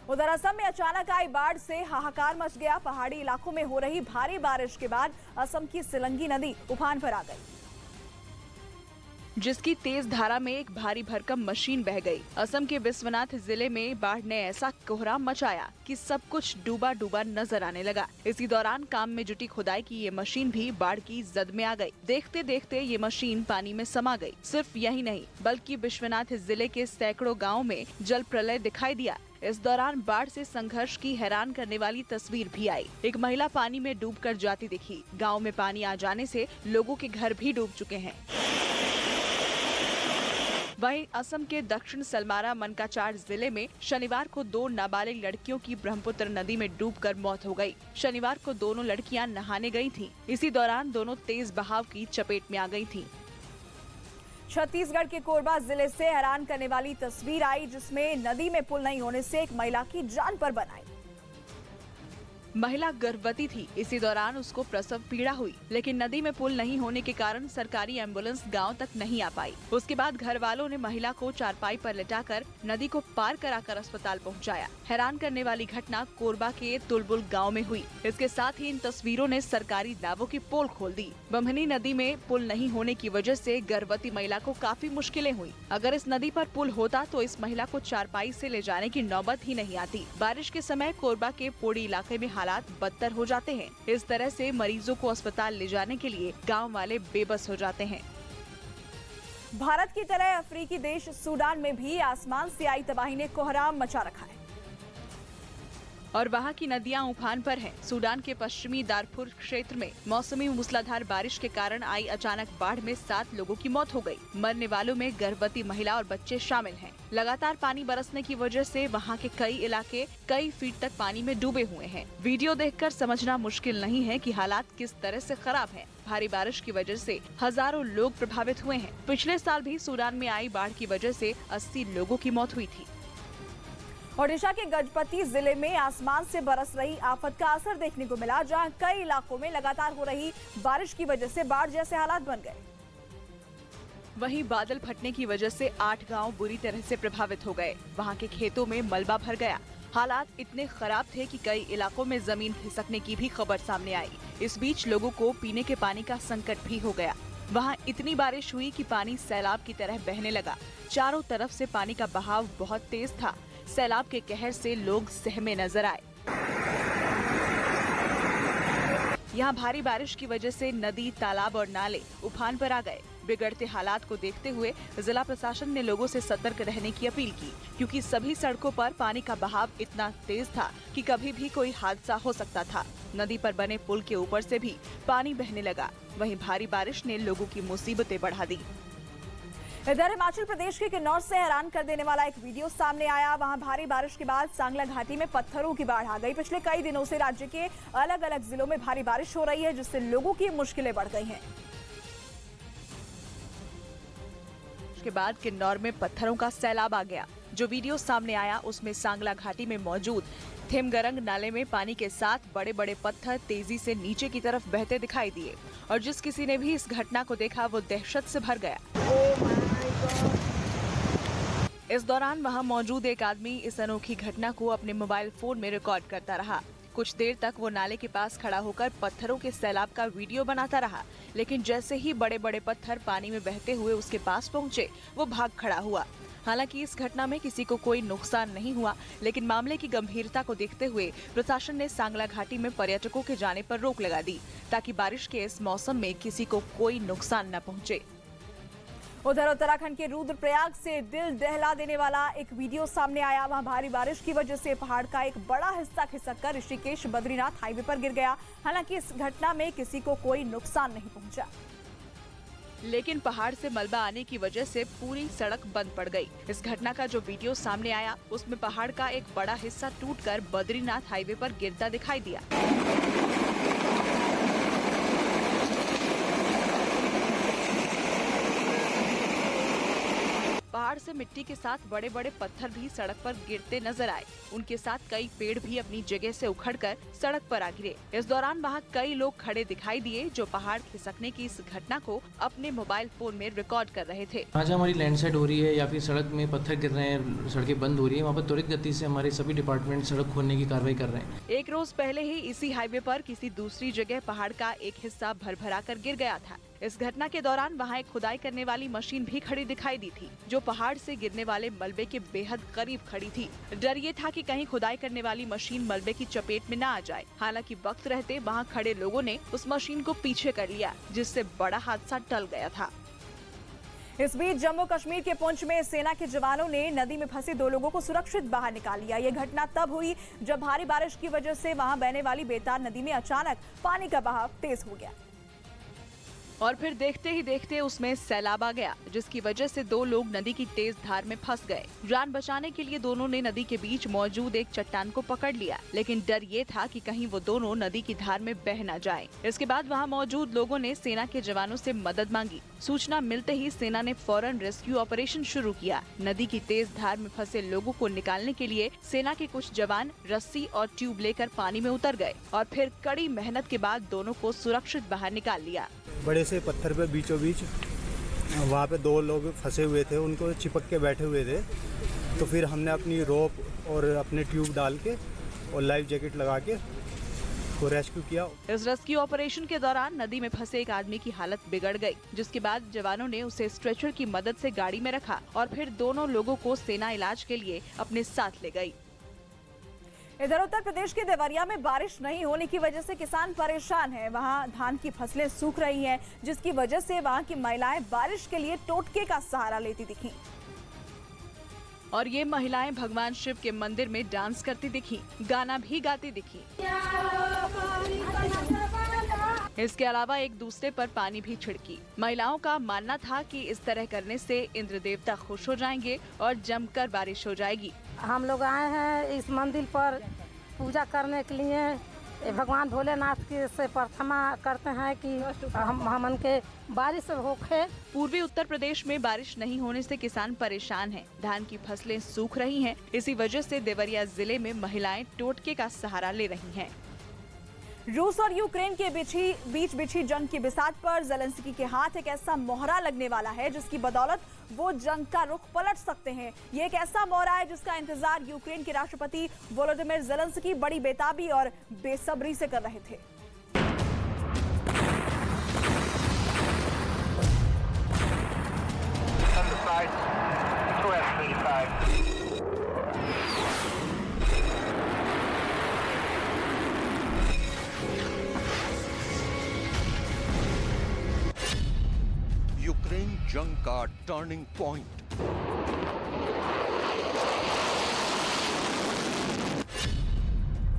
उधर असम में अचानक आई बाढ़ से हाहाकार मच गया। पहाड़ी इलाकों में हो रही भारी बारिश के बाद असम की सिलंगी नदी उफान पर आ गई, जिसकी तेज धारा में एक भारी भरकम मशीन बह गई। असम के विश्वनाथ जिले में बाढ़ ने ऐसा कोहराम मचाया कि सब कुछ डूबा डूबा नजर आने लगा। इसी दौरान काम में जुटी खुदाई की ये मशीन भी बाढ़ की जद में आ गई। देखते देखते ये मशीन पानी में समा गई। सिर्फ यही नहीं, बल्कि विश्वनाथ जिले के सैकड़ों गाँव में जल प्रलय दिखाई दिया। इस दौरान बाढ़ से संघर्ष की हैरान करने वाली तस्वीर भी आई। एक महिला पानी में डूबकर जाती दिखी। गाँव में पानी आ जाने से लोगों के घर भी डूब चुके हैं। वहीं असम के दक्षिण सलमारा मनकाचार जिले में शनिवार को 2 नाबालिग लड़कियों की ब्रह्मपुत्र नदी में डूबकर मौत हो गई। शनिवार को दोनों लड़कियां नहाने गई थीं। इसी दौरान दोनों तेज बहाव की चपेट में आ गई थीं। छत्तीसगढ़ के कोरबा जिले से हैरान करने वाली तस्वीर आई, जिसमें नदी में पुल नहीं होने से एक महिला की जान पर बन आई। महिला गर्भवती थी। इसी दौरान उसको प्रसव पीड़ा हुई, लेकिन नदी में पुल नहीं होने के कारण सरकारी एम्बुलेंस गांव तक नहीं आ पाई। उसके बाद घर वालों ने महिला को चारपाई पर लिटाकर नदी को पार कराकर अस्पताल पहुंचाया। हैरान करने वाली घटना कोरबा के तुलबुल गांव में हुई। इसके साथ ही इन तस्वीरों ने सरकारी दावों की पोल खोल दी। बमहनी नदी में पुल नहीं होने की वजह से गर्भवती महिला को काफी मुश्किलें हुई। अगर इस नदी पर पुल होता तो इस महिला को चारपाई से ले जाने की नौबत ही नहीं आती। बारिश के समय कोरबा के पोड़ी इलाके में हालात बदतर हो जाते हैं। इस तरह से मरीजों को अस्पताल ले जाने के लिए गांव वाले बेबस हो जाते हैं। भारत की तरह अफ्रीकी देश सूडान में भी आसमान से आई तबाही ने कोहराम मचा रखा है और वहां की नदियां उफान पर हैं। सूडान के पश्चिमी दारफुर क्षेत्र में मौसमी मूसलाधार बारिश के कारण आई अचानक बाढ़ में 7 लोगों की मौत हो गई। मरने वालों में गर्भवती महिला और बच्चे शामिल हैं। लगातार पानी बरसने की वजह से वहां के कई इलाके कई फीट तक पानी में डूबे हुए हैं। वीडियो देखकर समझना मुश्किल नहीं है कि हालात किस तरह से खराब हैं। भारी बारिश की वजह से हजारों लोग प्रभावित हुए हैं। पिछले साल भी सूडान में आई बाढ़ की वजह से 80 लोगों की मौत हुई थी। ओडिशा के गजपति जिले में आसमान से बरस रही आफत का असर देखने को मिला, जहां कई इलाकों में लगातार हो रही बारिश की वजह से बाढ़ जैसे हालात बन गए। वहीं बादल फटने की वजह से 8 गांव बुरी तरह से प्रभावित हो गए। वहां के खेतों में मलबा भर गया। हालात इतने खराब थे कि कई इलाकों में जमीन खिसकने की भी खबर सामने आई। इस बीच लोगों को पीने के पानी का संकट भी हो गया। वहां इतनी बारिश हुई कि पानी सैलाब की तरह बहने लगा। चारों तरफ से पानी का बहाव बहुत तेज था। सैलाब के कहर से लोग सहमे नजर आए। यहाँ भारी बारिश की वजह से नदी, तालाब और नाले उफान पर आ गए। बिगड़ते हालात को देखते हुए जिला प्रशासन ने लोगों से सतर्क रहने की अपील की, क्योंकि सभी सड़कों पर पानी का बहाव इतना तेज था कि कभी भी कोई हादसा हो सकता था। नदी पर बने पुल के ऊपर से भी पानी बहने लगा। वहीं भारी बारिश ने लोगों की मुसीबतें बढ़ा दी। इधर हिमाचल प्रदेश के किन्नौर से हैरान कर देने वाला एक वीडियो सामने आया। वहां भारी बारिश के बाद सांगला घाटी में पत्थरों की बाढ़ आ गई। पिछले कई दिनों से राज्य के अलग अलग जिलों में भारी बारिश हो रही है, जिससे लोगों की मुश्किलें बढ़ गई हैं। बारिश के बाद किन्नौर में पत्थरों का सैलाब आ गया। जो वीडियो सामने आया उसमें सांगला घाटी में मौजूद थिमगरंग नाले में पानी के साथ बड़े बड़े पत्थर तेजी से नीचे की तरफ बहते दिखाई दिए और जिस किसी ने भी इस घटना को देखा वो दहशत से भर गया। इस दौरान वहां मौजूद एक आदमी इस अनोखी घटना को अपने मोबाइल फोन में रिकॉर्ड करता रहा। कुछ देर तक वो नाले के पास खड़ा होकर पत्थरों के सैलाब का वीडियो बनाता रहा, लेकिन जैसे ही बड़े बड़े पत्थर पानी में बहते हुए उसके पास पहुंचे, वो भाग खड़ा हुआ। हालांकि इस घटना में किसी को कोई नुकसान नहीं हुआ, लेकिन मामले की गंभीरता को देखते हुए प्रशासन ने सांगला घाटी में पर्यटकों के जाने पर रोक लगा दी, ताकि बारिश के इस मौसम में किसी को कोई नुकसान न पहुंचे। उधर उत्तराखंड के रुद्रप्रयाग से दिल दहला देने वाला एक वीडियो सामने आया। वहां भारी बारिश की वजह से पहाड़ का एक बड़ा हिस्सा खिसककर ऋषिकेश बद्रीनाथ हाईवे पर गिर गया। हालांकि इस घटना में किसी को कोई नुकसान नहीं पहुंचा, लेकिन पहाड़ से मलबा आने की वजह से पूरी सड़क बंद पड़ गई। इस घटना का जो वीडियो सामने आया उसमें पहाड़ का एक बड़ा हिस्सा टूटकर बद्रीनाथ हाईवे पर गिरता दिखाई दिया। पहाड़ से मिट्टी के साथ बड़े बड़े पत्थर भी सड़क पर गिरते नजर आए। उनके साथ कई पेड़ भी अपनी जगह से उखड़कर सड़क पर आ गिरे। इस दौरान वहां कई लोग खड़े दिखाई दिए जो पहाड़ खिसकने की इस घटना को अपने मोबाइल फोन में रिकॉर्ड कर रहे थे। जहाँ हमारी लैंडस्लाइड हो रही है या फिर सड़क में पत्थर गिर रहे हैं, सड़कें बंद हो रही है, वहाँ पर त्वरित गति से हमारे सभी डिपार्टमेंट सड़क खोलने की कार्रवाई कर रहे हैं। एक रोज पहले ही इसी हाईवे पर किसी दूसरी जगह पहाड़ का एक हिस्सा भरभरा कर गिर गया था। इस घटना के दौरान वहां एक खुदाई करने वाली मशीन भी खड़ी दिखाई दी थी, जो पहाड़ से गिरने वाले मलबे के बेहद करीब खड़ी थी। डर ये था कि कहीं खुदाई करने वाली मशीन मलबे की चपेट में न आ जाए। हालांकि वक्त रहते वहां खड़े लोगों ने उस मशीन को पीछे कर लिया, जिससे बड़ा हादसा टल गया था। इस बीच जम्मू कश्मीर के पुंछ में सेना के जवानों ने नदी में फंसे 2 लोगों को सुरक्षित बाहर निकाल लिया। ये घटना तब हुई जब भारी बारिश की वजह से वहां बहने वाली बेतार नदी में अचानक पानी का बहाव तेज हो गया और फिर देखते ही देखते उसमें सैलाब आ गया, जिसकी वजह से 2 लोग नदी की तेज धार में फंस गए। जान बचाने के लिए दोनों ने नदी के बीच मौजूद एक चट्टान को पकड़ लिया, लेकिन डर ये था कि कहीं वो दोनों नदी की धार में बह न जाएं। इसके बाद वहां मौजूद लोगों ने सेना के जवानों से मदद मांगी। सूचना मिलते ही सेना ने फौरन रेस्क्यू ऑपरेशन शुरू किया। नदी की तेज धार में फंसे लोगों को निकालने के लिए सेना के कुछ जवान रस्सी और ट्यूब लेकर पानी में उतर गए और फिर कड़ी मेहनत के बाद दोनों को सुरक्षित बाहर निकाल लिया। बड़े से पत्थर पे बीचों बीच वहाँ पे 2 लोग फंसे हुए थे, उनको चिपक के बैठे हुए थे। तो फिर हमने अपनी रोप और अपने ट्यूब डाल के और लाइफ जैकेट लगा के को रेस्क्यू किया। इस रेस्क्यू ऑपरेशन के दौरान नदी में फंसे एक आदमी की हालत बिगड़ गई, जिसके बाद जवानों ने उसे स्ट्रेचर की मदद से गाड़ी में रखा और फिर दोनों लोगों को सेना इलाज के लिए अपने साथ ले गई। इधर उत्तर प्रदेश के देवरिया में बारिश नहीं होने की वजह से किसान परेशान हैं। वहां धान की फसलें सूख रही हैं, जिसकी वजह से वहां की महिलाएं बारिश के लिए टोटके का सहारा लेती दिखीं। और ये महिलाएं भगवान शिव के मंदिर में डांस करती दिखी, गाना भी गाती दिखी। इसके अलावा एक दूसरे पर पानी भी छिड़की। महिलाओं का मानना था कि इस तरह करने से इंद्र देवता खुश हो जाएंगे और जमकर बारिश हो जाएगी। हम लोग आए हैं इस मंदिर पर पूजा करने के लिए। भगवान भोलेनाथ की से प्रार्थना करते हैं कि हमन के बारिश होखे। पूर्वी उत्तर प्रदेश में बारिश नहीं होने से किसान परेशान हैं। धान की फसलें सूख रही हैं। इसी वजह से देवरिया जिले में महिलाएं टोटके का सहारा ले रही हैं। रूस और यूक्रेन के बीच बिछी जंग की बिसात पर ज़ेलेंस्की के हाथ एक ऐसा मोहरा लगने वाला है जिसकी बदौलत वो जंग का रुख पलट सकते हैं। ये एक ऐसा मोहरा है जिसका इंतजार यूक्रेन के राष्ट्रपति वोलोदिमीर ज़ेलेंस्की बड़ी बेताबी और बेसब्री से कर रहे थे। यूक्रेन जंग का टर्निंग पॉइंट।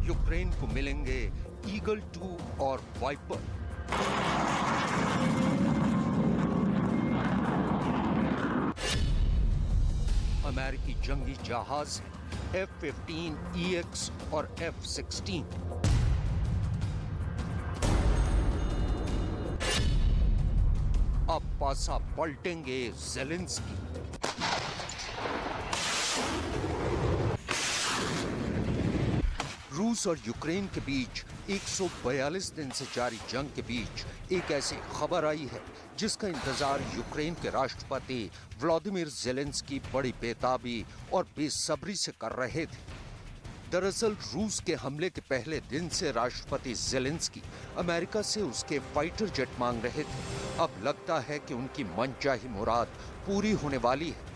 यूक्रेन को मिलेंगे ईगल 2 और वाइपर। अमेरिकी जंगी जहाज F-15EX और F-16। अब पासा पलटेंगे ज़ेलेंस्की। रूस और यूक्रेन के बीच 142 दिन से जारी जंग के बीच एक ऐसी खबर आई है जिसका इंतजार यूक्रेन के राष्ट्रपति व्लादिमीर ज़ेलेंस्की बड़ी बेताबी और बेसब्री से कर रहे थे। दरअसल रूस के हमले के पहले दिन से राष्ट्रपति ज़ेलेंस्की अमेरिका से उसके फाइटर जेट मांग रहे थे। अब लगता है कि उनकी मनचाही मुराद पूरी होने वाली है।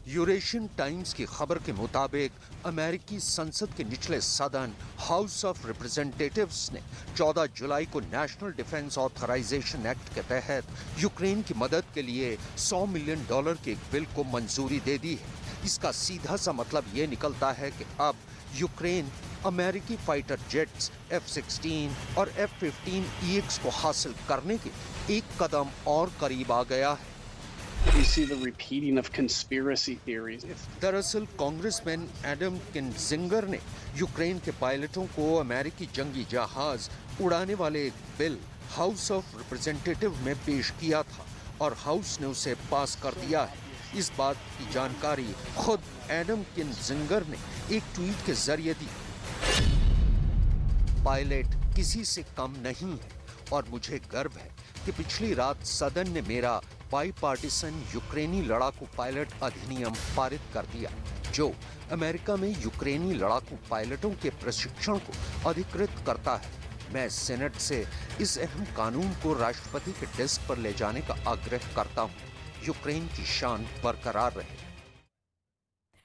यूरेशियन टाइम्स की खबर के मुताबिक अमेरिकी संसद के निचले सदन हाउस ऑफ रिप्रेजेंटेटिव्स ने 14 जुलाई को नेशनल डिफेंस ऑथराइजेशन एक्ट के तहत यूक्रेन की मदद के लिए $100 मिलियन के एक बिल को मंजूरी दे दी है। इसका सीधा सा मतलब ये निकलता है कि अब यूक्रेन अमेरिकी फाइटर जेट्स F-16 और F-15EX को हासिल करने के एक कदम और करीब आ गया है। We see the repeating of conspiracy theories. दरअसल कांग्रेसमैन एडम किन्जिंगर ने यूक्रेन के पायलटों को अमेरिकी जंगी जहाज उड़ाने वाले एक बिल हाउस ऑफ रिप्रेजेंटेटिव में पेश किया था और हाउस ने उसे पास कर दिया है। इस बात की जानकारी खुद एडम किन्जिंगर ने एक ट्वीट के जरिए दी। पायलट किसी से कम नहीं है और मुझे गर्व है कि पिछली रात सदन ने मेरा बाईपार्टीसन यूक्रेनी लड़ाकू पायलट अधिनियम पारित कर दिया, जो अमेरिका में यूक्रेनी लड़ाकू पायलटों के प्रशिक्षण को अधिकृत करता है। मैं सेनेट से इस अहम कानून को राष्ट्रपति के डेस्क पर ले जाने का आग्रह करता हूँ। यूक्रेन की शान बरकरार रहे।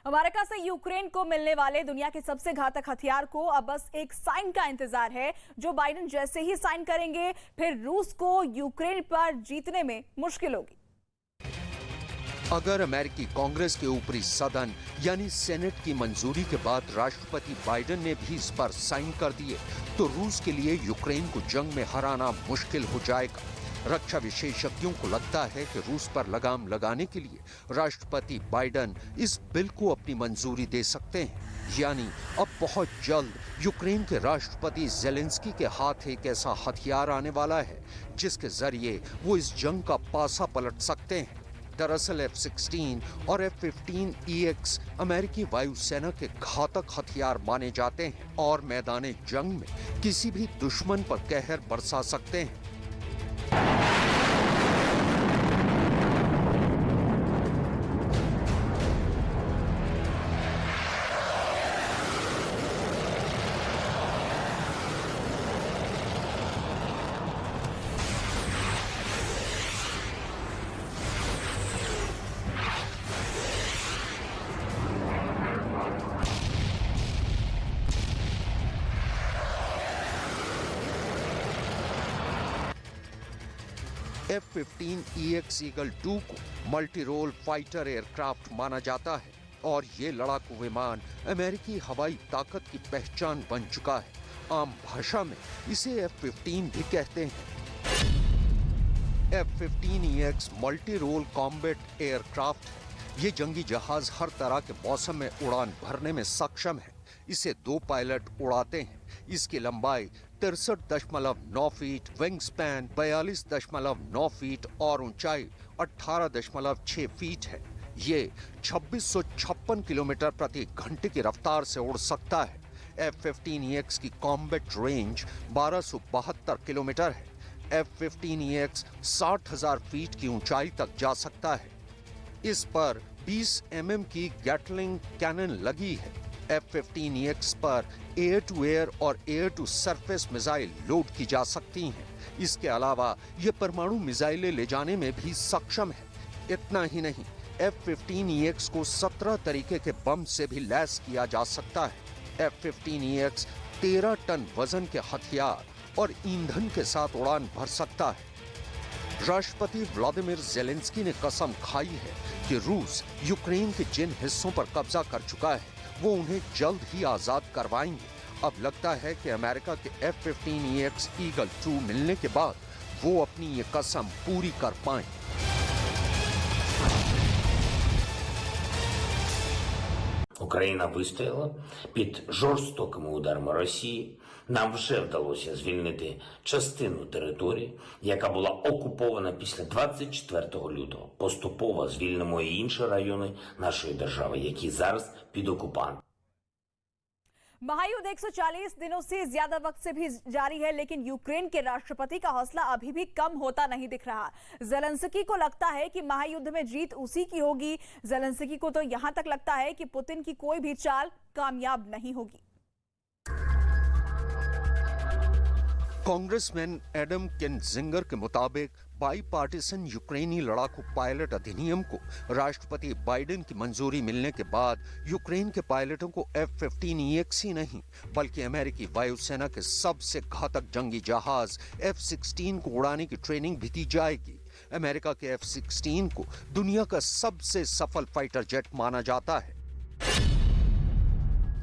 अमेरिका से यूक्रेन को मिलने वाले दुनिया के सबसे घातक हथियार को अब बस एक साइन का इंतजार है। जो बाइडेन जैसे ही साइन करेंगे, फिर रूस को यूक्रेन पर जीतने में मुश्किल होगी। अगर अमेरिकी कांग्रेस के ऊपरी सदन यानी सेनेट की मंजूरी के बाद राष्ट्रपति बाइडेन ने भी इस पर साइन कर दिए, तो रूस के लिए यूक्रेन को जंग में हराना मुश्किल हो जाएगा। रक्षा विशेषज्ञों को लगता है कि रूस पर लगाम लगाने के लिए राष्ट्रपति बाइडेन इस बिल को अपनी मंजूरी दे सकते हैं। यानी अब बहुत जल्द यूक्रेन के राष्ट्रपति ज़ेलेंस्की के हाथ एक ऐसा हथियार आने वाला है जिसके जरिए वो इस जंग का पासा पलट सकते हैं। दरअसल F-16 और F-15EX अमेरिकी वायुसेना के घातक हथियार माने जाते हैं और मैदान जंग में किसी भी दुश्मन पर कहर बरसा सकते हैं। F-15EX ईगल 2 को मल्टी रोल फाइटर एयरक्राफ्ट माना जाता है और ये लड़ाकू विमान अमेरिकी हवाई ताकत की पहचान बन चुका है। आम भाषा में इसे F-15 भी कहते हैं। F-15EX multi role combat aircraft है। ये जंगी जहाज हर तरह के मौसम में उड़ान भरने में सक्षम है। इसे 2 पायलट उड़ाते हैं। इसकी लंबाई 63.9 फीट, विंग स्पैन 42.9 फीट और ऊंचाई 18.6 फीट है। ये 2656 किलोमीटर प्रति घंटे की रफ्तार से उड़ सकता है। F-15EX की कॉम्बैट रेंज 1272 किलोमीटर है। F-15EX 60,000 फीट की ऊंचाई तक जा सकता है। इस पर 20 mm की गैटलिंग कैनन लगी है। F-15EX पर एयर टू एयर और air to surface missile load की जा सकती हैं। इसके अलावा ये परमाणु मिसाइलें ले जाने में भी सक्षम है। इतना ही नहीं, F-15EX को 17 तरीके के बम से भी लैस किया जा सकता है। F-15EX 13 टन वजन के हथियार और ईंधन के साथ उड़ान भर सकता है। राष्ट्रपति व्लादिमीर ज़ेलेंस्की ने कसम खाई है कि रूस यूक्रेन के जिन हिस्सों पर कब्जा कर चुका है वो उन्हें जल्द ही आजाद करवाएंगे। अब लगता है कि अमेरिका के F-15EX ईगल 2 मिलने के बाद वो अपनी ये कसम पूरी कर पाएं। Україна вистояла під жорстокими ударами Росії. Нам вже вдалося звільнити частину території, яка була окупована після 24 лютого. Поступово звільнимо і інші райони нашої держави, які зараз під окупантом. महायुद्ध 140 दिनों से ज्यादा वक्त से भी जारी है, लेकिन यूक्रेन के राष्ट्रपति का हौसला अभी भी कम होता नहीं दिख रहा। ज़ेलेंस्की को लगता है कि महायुद्ध में जीत उसी की होगी। ज़ेलेंस्की को तो यहां तक लगता है कि पुतिन की कोई भी चाल कामयाब नहीं होगी। कांग्रेसमैन एडम किन्जिंगर के मुताबिक बाईपार्टीसन यूक्रेनी लड़ाकू पायलट अधिनियम को राष्ट्रपति बाइडेन की मंजूरी मिलने के बाद यूक्रेन के पायलटों को F-15EX ही नहीं बल्कि अमेरिकी वायुसेना के सबसे घातक जंगी जहाज F-16 को उड़ाने की ट्रेनिंग भी दी जाएगी। अमेरिका के F-16 को दुनिया का सबसे सफल फाइटर जेट माना जाता है।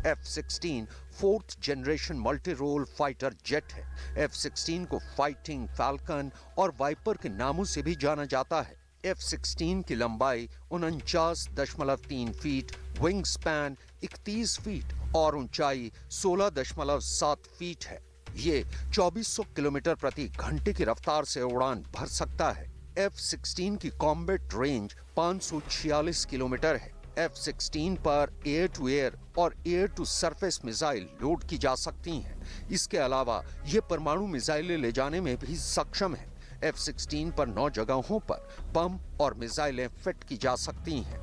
F-16 fourth generation multi role fighter jet है। F-16 को फाइटिंग फैल्कन और वाइपर के नामों से भी जाना जाता है। F-16 की लंबाई 49.3 फीट, विंग स्पैन 31 फीट और ऊंचाई 16.7 फीट है। ये 2400 किलोमीटर प्रति घंटे की रफ्तार से उड़ान भर सकता है। F-16 की कॉम्बैट रेंज 546 किलोमीटर है। F-16 पर एयर टू एयर और air to surface missile load की जा सकती हैं। इसके अलावा ये परमाणु मिसाइलें ले जाने में भी सक्षम है। F-16 पर 9 जगहों पर बम और मिसाइलें फिट की जा सकती हैं।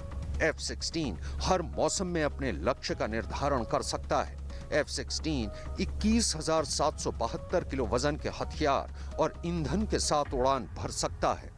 F-16 हर मौसम में अपने लक्ष्य का निर्धारण कर सकता है। F-16 21,772 किलो वजन के हथियार और ईंधन के साथ उड़ान भर सकता है।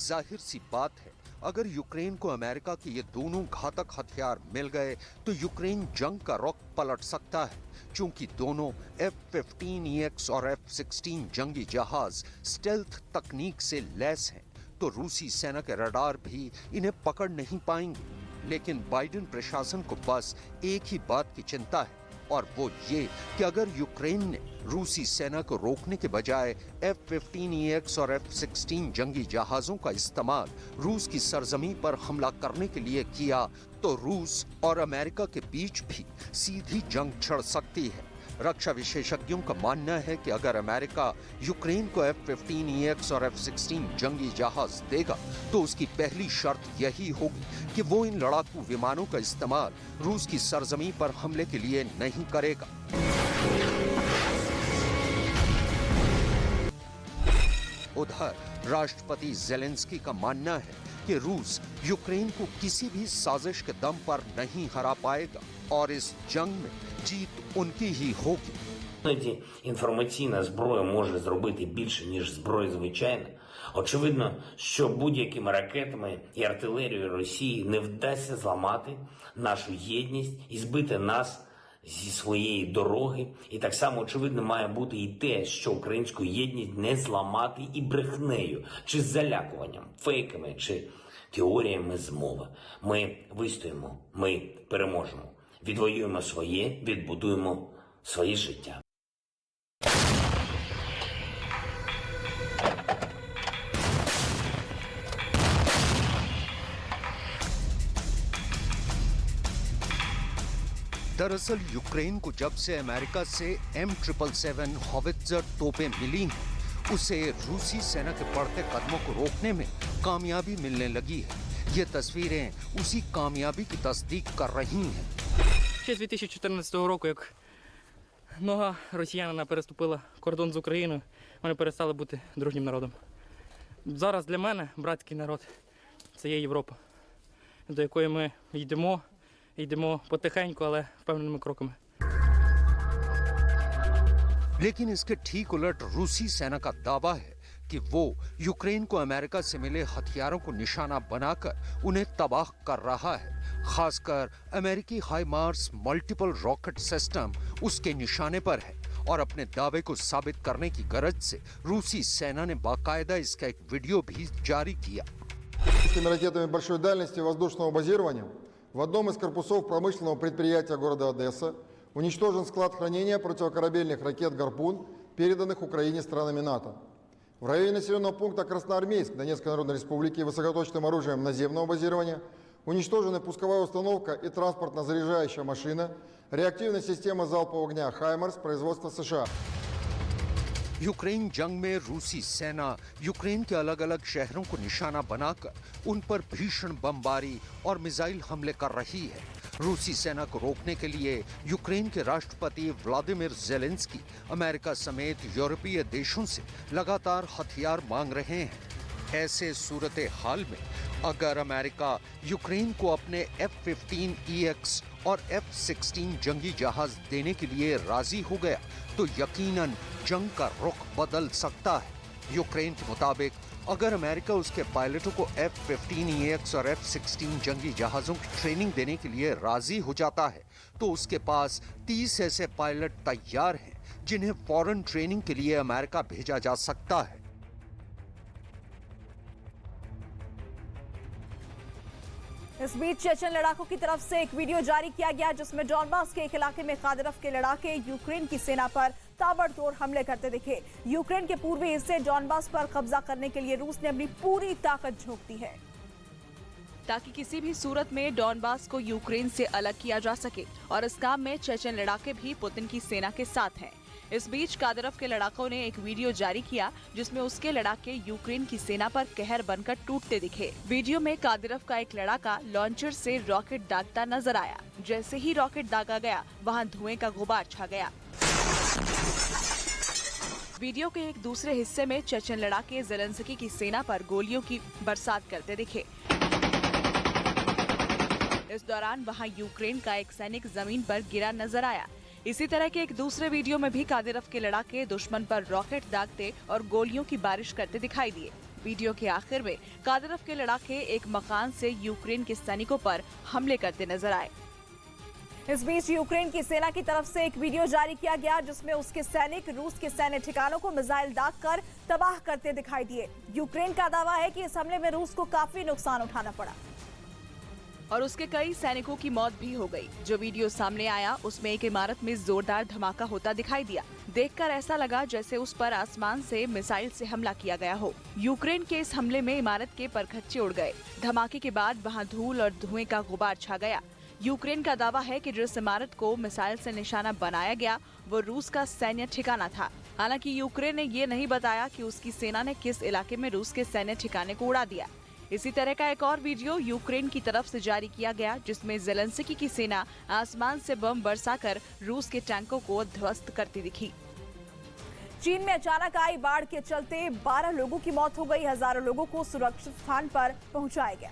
जाहिर सी बात है, अगर यूक्रेन को अमेरिका के ये दोनों घातक हथियार मिल गए तो यूक्रेन जंग का रुख पलट सकता है, क्योंकि दोनों F-15EX और F-16 जंगी जहाज स्टेल्थ तकनीक से लैस हैं, तो रूसी सेना के रडार भी इन्हें पकड़ नहीं पाएंगे। लेकिन बाइडेन प्रशासन को बस एक ही बात की चिंता है, और वो ये कि अगर यूक्रेन ने रूसी सेना को रोकने के बजाय F-15EX और F-16 जंगी जहाजों का इस्तेमाल रूस की सरजमी पर हमला करने के लिए किया, तो रूस और अमेरिका के बीच भी सीधी जंग छिड़ सकती है। रक्षा विशेषज्ञों का मानना है कि अगर अमेरिका यूक्रेन को F-15EX और F-16 जंगी जहाज देगा तो उसकी पहली शर्त यही होगी कि वो इन लड़ाकू विमानों का इस्तेमाल रूस की सरजमी पर हमले के लिए नहीं करेगा। उधर राष्ट्रपति ज़ेलेंस्की का मानना है कि रूस यूक्रेन को किसी भी साजिश के दम पर नहीं हरा पाएगा और इस जंग में जीत उनकी ही होगी। Інформаційна зброя може зробити більше, ніж зброя звичайна. Очевидно, що будь-якими ракетами і артилерією Росії не вдасться зламати нашу єдність і збити нас зі своєї дороги. І так само очевидно має бути і те, що українську єдність не зламати і брехнею, чи залякуванням, фейками, чи теоріями змови. Ми вистоїмо, ми переможемо. Відвоюємо своє, відбудуємо своє життя. दरअसल यूक्रेन को जब से अमेरिका से M777 हॉवित्जर तोपें मिली हैं, उसे रूसी सेना के बढ़ते कदमों को रोकने में कामयाबी मिलने लगी है। ये तस्वीरें उसी कामयाबी की तस्दीक कर रही हैं। Ще з 2014 року, як нога росіянина переступила кордон з Україною, вони перестали бути дружнім народом. Зараз для мене братський народ – це є Європа, до якої ми йдемо потихеньку, але впевненими кроками. लेकिन इसके ठीक उलट रूसी सेना का दावा है कि वो यूक्रेन को अमेरिका से मिले हथियारों को निशाना बनाकर उन्हें तबाह कर रहा है। खासकर अमेरिकी हाइमार्स मल्टीपल रॉकेट सिस्टम उसके निशाने पर है और अपने दावे को साबित करने की गरज से रूसी सेना ने बाकायदा इसका एक वीडियो भी जारी किया। Ракетами большой дальности воздушного базирования в одном из корпусов промышленного предприятия города Одесса уничтожен склад хранения противокорабельных ракет «Гарпун», переданных Украине странами НАТО. В районе населенного пункта Красноармейск Донецкой Народной Республики высокоточным оружием наземного базирования уничтожены пусковая установка и транспортно-заряжающая машина, реактивная система залпового огня «Хаймарс» производства США. यूक्रेन जंग में रूसी सेना यूक्रेन के अलग अलग शहरों को निशाना बनाकर उन पर भीषण बमबारी और मिसाइल हमले कर रही है। रूसी सेना को रोकने के लिए यूक्रेन के राष्ट्रपति व्लादिमीर ज़ेलेंस्की अमेरिका समेत यूरोपीय देशों से लगातार हथियार मांग रहे हैं। ऐसे सूरत हाल में अगर अमेरिका यूक्रेन को अपने F-15EX और F-16 जंगी जहाज देने के लिए राजी हो गया तो यकीनन जंग का रुख बदल सकता है। यूक्रेन के मुताबिक अगर अमेरिका उसके पायलटों को F-15EX और F-16 जंगी जहाजों की ट्रेनिंग देने के लिए राजी हो जाता है तो उसके पास 30 ऐसे पायलट तैयार हैं जिन्हें फौरन ट्रेनिंग के लिए अमेरिका भेजा जा सकता है। इस बीच चेचन लड़ाकों की तरफ से एक वीडियो जारी किया गया जिसमें डॉनबास के एक इलाके में कादिरफ के लड़ाके यूक्रेन की सेना पर ताबड़तोड़ हमले करते दिखे। यूक्रेन के पूर्वी हिस्से डॉनबास पर कब्जा करने के लिए रूस ने अपनी पूरी ताकत झोंक दी है ताकि किसी भी सूरत में डॉनबास को यूक्रेन से अलग किया जा सके और इस काम में चेचन लड़ाके भी पुतिन की सेना के साथ हैं। इस बीच कादिरफ के लड़ाकों ने एक वीडियो जारी किया जिसमें उसके लड़ाके यूक्रेन की सेना पर कहर बनकर टूटते दिखे। वीडियो में कादिरफ का एक लड़ाका लॉन्चर से रॉकेट दागता नजर आया। जैसे ही रॉकेट दागा गया वहां धुएं का गुबार छा गया। वीडियो के एक दूसरे हिस्से में चेचन लड़ाके ज़ेलेंस्की की सेना पर गोलियों की बरसात करते दिखे। इस दौरान वहां यूक्रेन का एक सैनिक जमीन पर गिरा नजर आया। इसी तरह के एक दूसरे वीडियो में भी कादिरफ के लड़ाके दुश्मन पर रॉकेट दागते और गोलियों की बारिश करते दिखाई दिए। वीडियो के आखिर में कादिरफ के लड़ाके एक मकान से यूक्रेन के सैनिकों पर हमले करते नजर आए। इस बीच यूक्रेन की सेना की तरफ से एक वीडियो जारी किया गया जिसमें उसके सैनिक रूस के सैन्य ठिकानों को मिसाइल दागकर तबाह करते दिखाई दिए। यूक्रेन का दावा है कि इस हमले में रूस को काफी नुकसान उठाना पड़ा और उसके कई सैनिकों की मौत भी हो गई। जो वीडियो सामने आया उसमें एक इमारत में जोरदार धमाका होता दिखाई दिया। देखकर ऐसा लगा जैसे उस पर आसमान से मिसाइल से हमला किया गया हो। यूक्रेन के इस हमले में इमारत के परखच्चे उड़ गए। धमाके के बाद वहां धूल और धुएं का गुबार छा गया। यूक्रेन का दावा है कि जिस इमारत को मिसाइल से निशाना बनाया गया वो रूस का सैन्य ठिकाना था। हालांकि यूक्रेन ने ये नहीं बताया कि उसकी सेना ने किस इलाके में रूस के सैन्य ठिकाने को उड़ा दिया। इसी तरह का एक और वीडियो यूक्रेन की तरफ से जारी किया गया जिसमें ज़ेलेंस्की की सेना आसमान से बम बरसाकर रूस के टैंकों को ध्वस्त करती दिखी। चीन में अचानक आई बाढ़ के चलते 12 लोगों की मौत हो गई। हजारों लोगों को सुरक्षित स्थान पर पहुंचाया गया।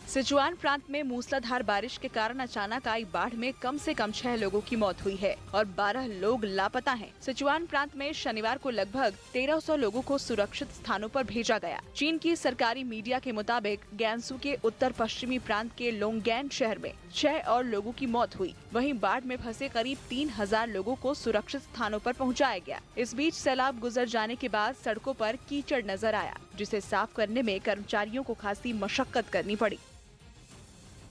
सिचुआन प्रांत में मूसलाधार बारिश के कारण अचानक आई बाढ़ में कम से कम 6 लोगों की मौत हुई है और 12 लोग लापता हैं। सिचुआन प्रांत में शनिवार को लगभग 1300 लोगों को सुरक्षित स्थानों पर भेजा गया। चीन की सरकारी मीडिया के मुताबिक गैंसू के उत्तर पश्चिमी प्रांत के लोंगगैन शहर में 6 और लोगों की मौत हुई। वहीं बाढ़ में फंसे करीब 3000 लोगों को सुरक्षित स्थानों पर पहुँचाया गया। इस बीच सैलाब गुजर जाने के बाद सड़कों पर कीचड़ नजर आया जिसे साफ करने में कर्मचारियों को खासी मशक्कत करनी पड़ी।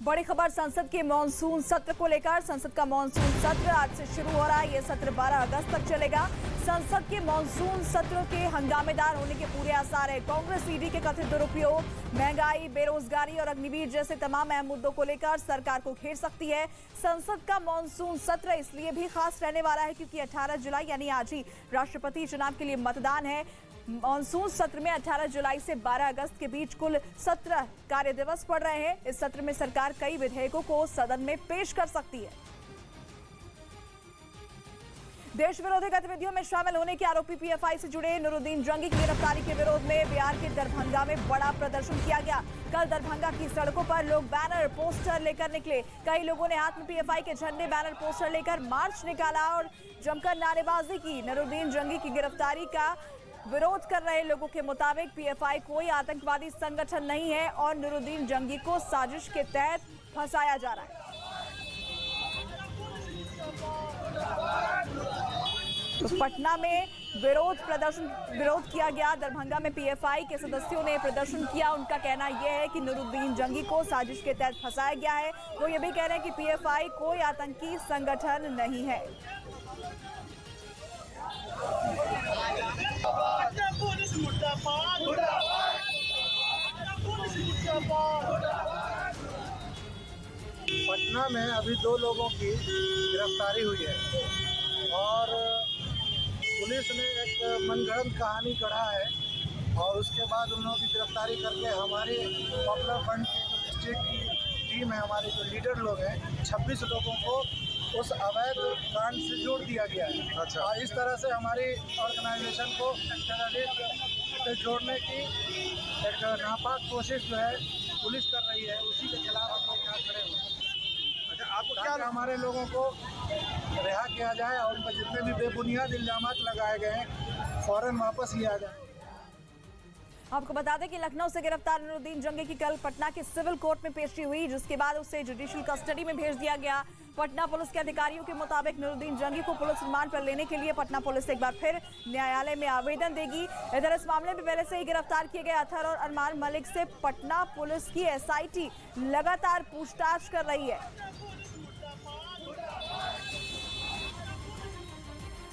बड़ी खबर संसद के मॉनसून सत्र को लेकर। संसद का मॉनसून सत्र आज से शुरू हो रहा है। ये सत्र 12 अगस्त तक चलेगा। संसद के मॉनसून सत्र के हंगामेदार होने के पूरे आसार है। कांग्रेस ईडी के कथित दुरुपयोग, महंगाई, बेरोजगारी और अग्निवीर जैसे तमाम अहम मुद्दों को लेकर सरकार को घेर सकती है। संसद का मॉनसून सत्र इसलिए भी खास रहने वाला है क्योंकि 18 जुलाई यानी आज ही राष्ट्रपति चुनाव के लिए मतदान है। मॉनसून सत्र में 18 जुलाई से 12 अगस्त के बीच कुल 17 कार्य दिवस पड़ रहे हैं। इस सत्र में सरकार कई विधेयकों को सदन में पेश कर सकती है। देश विरोधी गतिविधियों में शामिल होने के आरोपी पीएफआई से जुड़े नुरुद्दीन जंगी की गिरफ्तारी के विरोध में बिहार के दरभंगा में बड़ा प्रदर्शन किया गया। कल दरभंगा की सड़कों पर लोग बैनर पोस्टर लेकर निकले। कई लोगों ने हाथ में पीएफआई के झंडे, बैनर, पोस्टर लेकर मार्च निकाला और जमकर नारेबाजी की। नुरुद्दीन जंगी की गिरफ्तारी का विरोध कर रहे लोगों के मुताबिक पीएफआई कोई आतंकवादी संगठन नहीं है और नुरुद्दीन जंगी को साजिश के तहत फंसाया जा रहा है। तो पटना में विरोध किया गया। दरभंगा में पीएफआई के सदस्यों ने प्रदर्शन किया। उनका कहना यह है कि नुरुद्दीन जंगी को साजिश के तहत फंसाया गया है। वो ये भी कह रहे हैं कि पीएफआई कोई आतंकी संगठन नहीं है। पटना में अभी 2 लोगों की गिरफ्तारी हुई है और पुलिस ने एक मनगढ़ंत कहानी गढ़ा है और उसके बाद उन लोगों की गिरफ्तारी करके हमारे पॉपुलर फ्रंट की जो स्टेट की टीम है, हमारे जो लीडर लोग हैं, 26 लोगों को उस अवैध कांड से जोड़ दिया गया है। अच्छा। और इस तरह से हमारी ऑर्गेनाइजेशन को टेररिस्ट से जोड़ने की एक नापाक कोशिश जो है पुलिस कर रही है, उसी के खिलाफ हम लोग यहाँ खड़े हुए हैं। अच्छा, आपको क्या हमारे लोगों को रिहा किया जाए और उन पर जितने भी बेबुनियाद इल्जामात लगाए गए हैं फौरन वापस लिया जाए। आपको बता दें कि लखनऊ से गिरफ्तार नुरुद्दीन जंगी की कल पटना के सिविल कोर्ट में पेशी हुई, जिसके बाद उसे जुडिशियल कस्टडी में भेज दिया गया। पटना पुलिस के अधिकारियों के मुताबिक नुरुद्दीन जंगी को पुलिस रिमांड पर लेने के लिए पटना पुलिस एक बार फिर न्यायालय में आवेदन देगी। इधर इस मामले में पहले से ही गिरफ्तार किए गए अतहर और अरमान मलिक से पटना पुलिस की SIT लगातार पूछताछ कर रही है।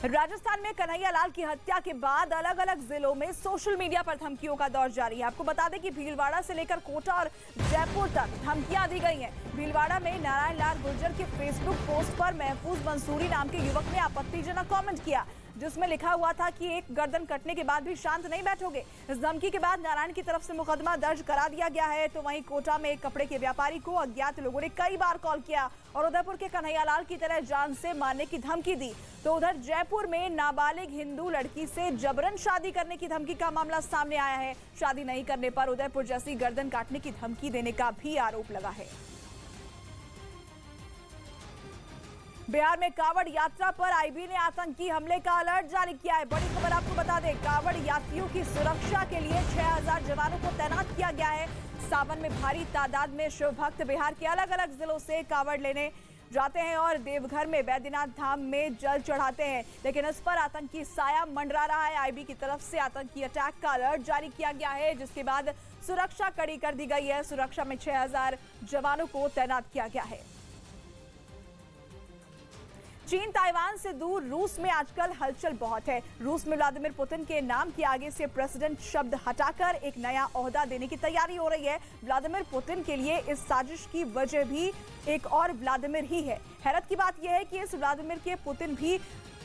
राजस्थान में कन्हैया लाल की हत्या के बाद अलग अलग जिलों में सोशल मीडिया पर धमकियों का दौर जारी है। आपको बता दें कि भीलवाड़ा से लेकर कोटा और जयपुर तक धमकियां दी गई हैं। भीलवाड़ा में नारायण लाल गुर्जर के फेसबुक पोस्ट पर महफूज मंसूरी नाम के युवक ने आपत्तिजनक कमेंट किया, जिसमें लिखा हुआ था कि एक गर्दन कटने के बाद भी शांत नहीं बैठोगे। इस धमकी के बाद नारायण की तरफ से मुकदमा दर्ज करा दिया गया है। तो वहीं कोटा में एक कपड़े के व्यापारी को अज्ञात लोगों ने कई बार कॉल किया और उदयपुर के कन्हैया लाल की तरह जान से मारने की धमकी दी। तो उधर जयपुर में नाबालिग हिंदू लड़की से जबरन शादी करने की धमकी का मामला सामने आया है। शादी नहीं करने पर उदयपुर जैसी गर्दन काटने की धमकी देने का भी आरोप लगा है। बिहार में कांवड़ यात्रा पर IB ने आतंकी हमले का अलर्ट जारी किया है। बड़ी खबर आपको बता दें, कांवड़ यात्रियों की सुरक्षा के लिए 6000 जवानों को तैनात किया गया है। सावन में भारी तादाद में शिव भक्त बिहार के अलग अलग जिलों से कांवड़ लेने जाते हैं और देवघर में बैद्यनाथ धाम में जल चढ़ाते हैं, लेकिन इस पर आतंकी साया मंडरा रहा है। IB की तरफ से आतंकी अटैक का अलर्ट जारी किया गया है, जिसके बाद सुरक्षा कड़ी कर दी गई है। सुरक्षा में 6000 जवानों को तैनात किया गया है। चीन ताइवान से दूर रूस में आजकल हलचल बहुत है। रूस में व्लादिमीर पुतिन के नाम के आगे से प्रेसिडेंट शब्द हटाकर एक नया ओहदा देने की तैयारी हो रही है। व्लादिमीर पुतिन के लिए इस साजिश की वजह भी एक और व्लादिमीर ही है। हैरत की बात यह है कि इस व्लादिमीर के पुतिन भी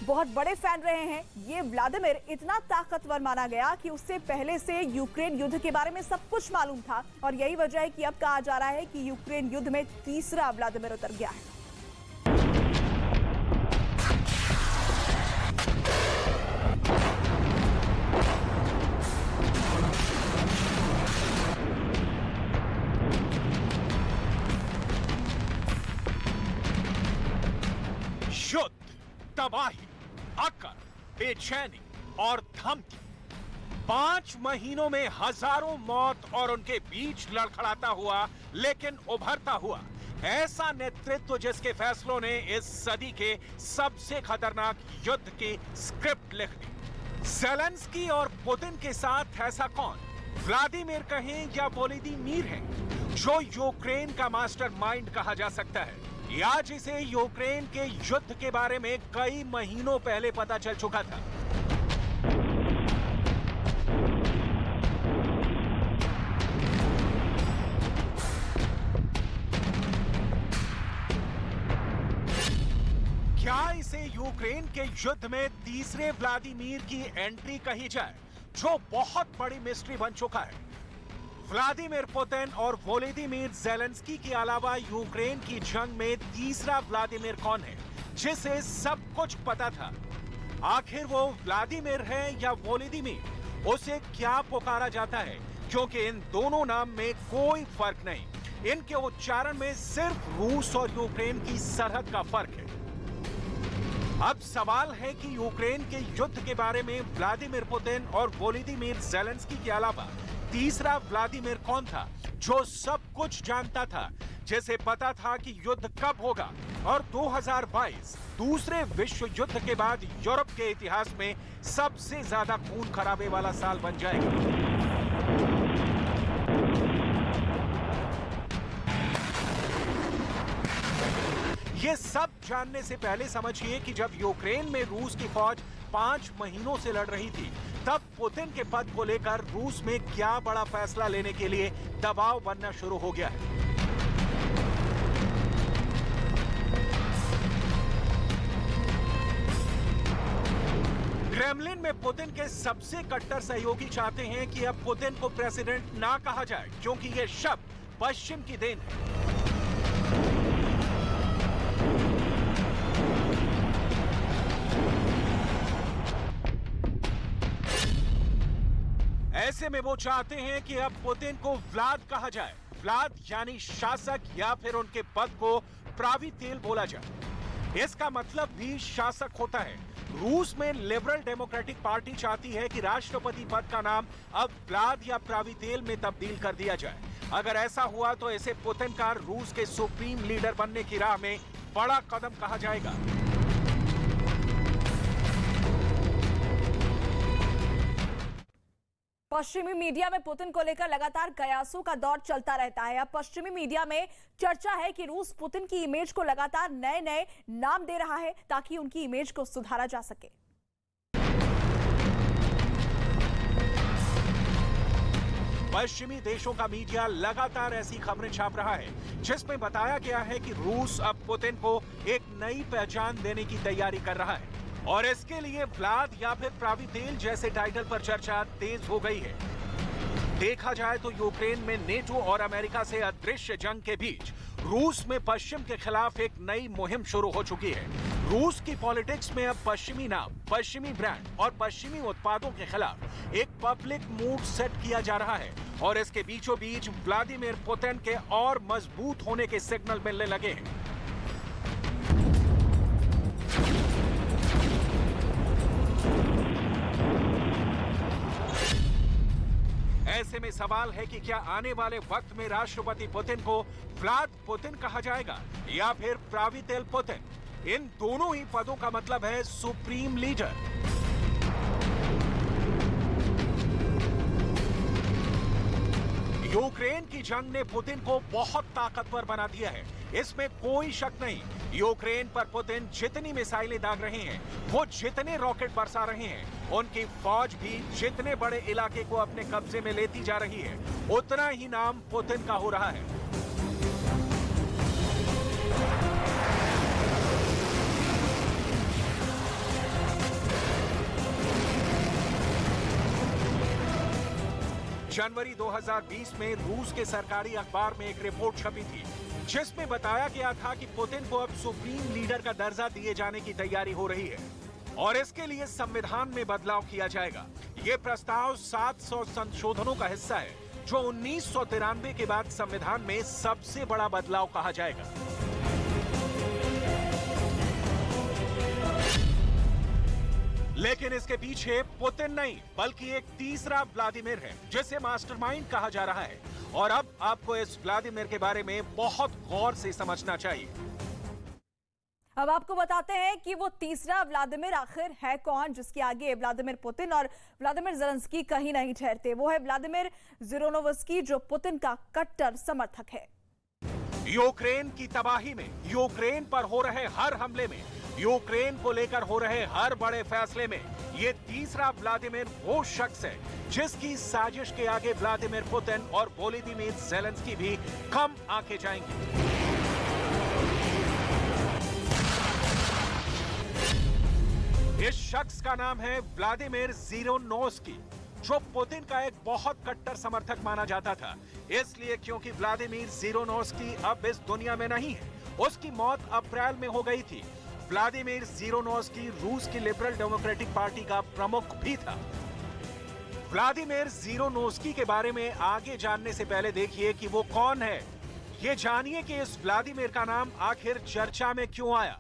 बहुत बड़े फैन रहे हैं। ये व्लादिमीर इतना ताकतवर माना गया कि उससे पहले से यूक्रेन युद्ध के बारे में सब कुछ मालूम था और यही वजह है कि अब कहा जा रहा है कि यूक्रेन युद्ध में तीसरा व्लादिमीर उतर गया है। युद्ध, तबाही, अकड़, बेचैनी और धमकी, 5 महीनों में हजारों मौत और उनके बीच लड़खड़ाता हुआ लेकिन उभरता हुआ ऐसा नेतृत्व जिसके फैसलों ने इस सदी के सबसे खतरनाक युद्ध की स्क्रिप्ट लिख दी। ज़ेलेंस्की और पुतिन के साथ ऐसा कौन? व्लादिमीर कहें या वोलोदिमीर है, जो यूक्रेन का मास्टरमाइंड कहा जा सकता है। आज इसे यूक्रेन के युद्ध के बारे में कई महीनों पहले पता चल चुका था। क्या इसे यूक्रेन के युद्ध में तीसरे व्लादिमीर की एंट्री कही जाए, जो बहुत बड़ी मिस्ट्री बन चुका है। व्लादिमीर पुतिन और वोलोदिमीर ज़ेलेंस्की के अलावा यूक्रेन की जंग में तीसरा व्लादिमीर कौन है, जिसे सब कुछ पता था? आखिर वो व्लादिमीर है या वोलोदिमीर? उसे क्या पुकारा जाता है? क्योंकि इन दोनों नाम में कोई फर्क नहीं, इनके उच्चारण में सिर्फ रूस और यूक्रेन की सरहद का फर्क है। अब सवाल है कि यूक्रेन के युद्ध के बारे में व्लादिमीर पुतिन और वोलोदिमीर ज़ेलेंस्की के अलावा तीसरा व्लादिमीर कौन था, जो सब कुछ जानता था, जिसे पता था कि युद्ध कब होगा और 2022 दूसरे विश्व युद्ध के बाद यूरोप के इतिहास में सबसे ज्यादा खून खराबे वाला साल बन जाएगा। ये सब जानने से पहले समझिए कि जब यूक्रेन में रूस की फौज 5 महीनों से लड़ रही थी, तब पुतिन के पद को लेकर रूस में क्या बड़ा फैसला लेने के लिए दबाव बनना शुरू हो गया है। क्रेमलिन में पुतिन के सबसे कट्टर सहयोगी चाहते हैं कि अब पुतिन को प्रेसिडेंट ना कहा जाए, क्योंकि ये शब्द पश्चिम की देन है। ऐसे में वो चाहते हैं कि अब पुतिन को व्लाद कहा जाए। व्लाद यानी शासक, या फिर उनके पद को प्रावितेल बोला जाए। इसका मतलब भी शासक होता है। रूस में लिबरल डेमोक्रेटिक पार्टी चाहती है कि राष्ट्रपति पद का नाम अब व्लाद या प्रावितेल में तब्दील कर दिया जाए। अगर ऐसा हुआ तो इसे पुतिन का रूस के सुप्रीम लीडर बनने की राह में बड़ा कदम कहा जाएगा। पश्चिमी मीडिया में पुतिन को लेकर लगातार कयासों का दौर चलता रहता है। अब पश्चिमी मीडिया में चर्चा है कि रूस पुतिन की इमेज को लगातार नए नए नाम दे रहा है ताकि उनकी इमेज को सुधारा जा सके। पश्चिमी देशों का मीडिया लगातार ऐसी खबरें छाप रहा है जिसमें बताया गया है कि रूस अब पुतिन को एक नई पहचान देने की तैयारी कर रहा है और इसके लिए व्लाद या फिर प्रावितेल जैसे टाइटल पर चर्चा तेज हो गई है। देखा जाए तो यूक्रेन में नेटो और अमेरिका से अदृश्य जंग के बीच रूस में पश्चिम के खिलाफ एक नई मुहिम शुरू हो चुकी है। रूस की पॉलिटिक्स में अब पश्चिमी नाम, पश्चिमी ब्रांड और पश्चिमी उत्पादों के खिलाफ एक पब्लिक मूड सेट किया जा रहा है और इसके बीचों बीच व्लादिमीर पुतिन के और मजबूत होने के सिग्नल मिलने लगे हैं। ऐसे में सवाल है कि क्या आने वाले वक्त में राष्ट्रपति पुतिन को व्लाद पुतिन कहा जाएगा या फिर प्रावितेल पुतिन। इन दोनों ही पदों का मतलब है सुप्रीम लीडर। यूक्रेन की जंग ने पुतिन को बहुत ताकतवर बना दिया है, इसमें कोई शक नहीं। यूक्रेन पर पुतिन जितनी मिसाइलें दाग रहे हैं, वो जितने रॉकेट बरसा रहे हैं, उनकी फौज भी जितने बड़े इलाके को अपने कब्जे में लेती जा रही है, उतना ही नाम पुतिन का हो रहा है। जनवरी 2020 में रूस के सरकारी अखबार में एक रिपोर्ट छपी थी जिसमें बताया गया था कि पुतिन को अब सुप्रीम लीडर का दर्जा दिए जाने की तैयारी हो रही है और इसके लिए संविधान में बदलाव किया जाएगा। ये प्रस्ताव 700 संशोधनों का हिस्सा है जो 1993 के बाद संविधान में सबसे बड़ा बदलाव कहा जाएगा। लेकिन इसके पीछे पुतिन नहीं बल्कि एक तीसरा व्लादिमीर है जिसे मास्टरमाइंड कहा जा रहा है और अब आपको इस व्लादिमीर के बारे में बहुत गौर से समझना चाहिए। अब आपको बताते हैं कि वो तीसरा व्लादिमीर आखिर है कौन, जिसके आगे व्लादिमीर पुतिन और व्लादिमीर ज़ेलेंस्की कहीं नहीं ठहरते। वो है व्लादिमीर ज़िरोनोवस्की जो पुतिन का कट्टर समर्थक है। यूक्रेन की तबाही में, यूक्रेन पर हो रहे हर हमले में, यूक्रेन को लेकर हो रहे हर बड़े फैसले में ये तीसरा व्लादिमीर वो शख्स है जिसकी साजिश के आगे व्लादिमीर पुतिन और वोलोदिमीर ज़ेलेंस्की भी कम आंके जाएंगे। इस शख्स का नाम है व्लादिमीर ज़िरोनोव्स्की जो पुतिन का एक बहुत कट्टर समर्थक माना जाता था, इसलिए क्योंकि व्लादिमीर ज़िरोनोव्स्की अब इस दुनिया में नहीं है। उसकी मौत अप्रैल में हो गई थी। व्लादिमीर ज़िरोनोव्स्की रूस की लिबरल डेमोक्रेटिक पार्टी का प्रमुख भी था। व्लादिमीर ज़िरोनोव्स्की के बारे में आगे जानने से पहले देखिए कि वो कौन है। ये जानिए कि इस व्लादिमीर का नाम आखिर चर्चा में क्यों आया।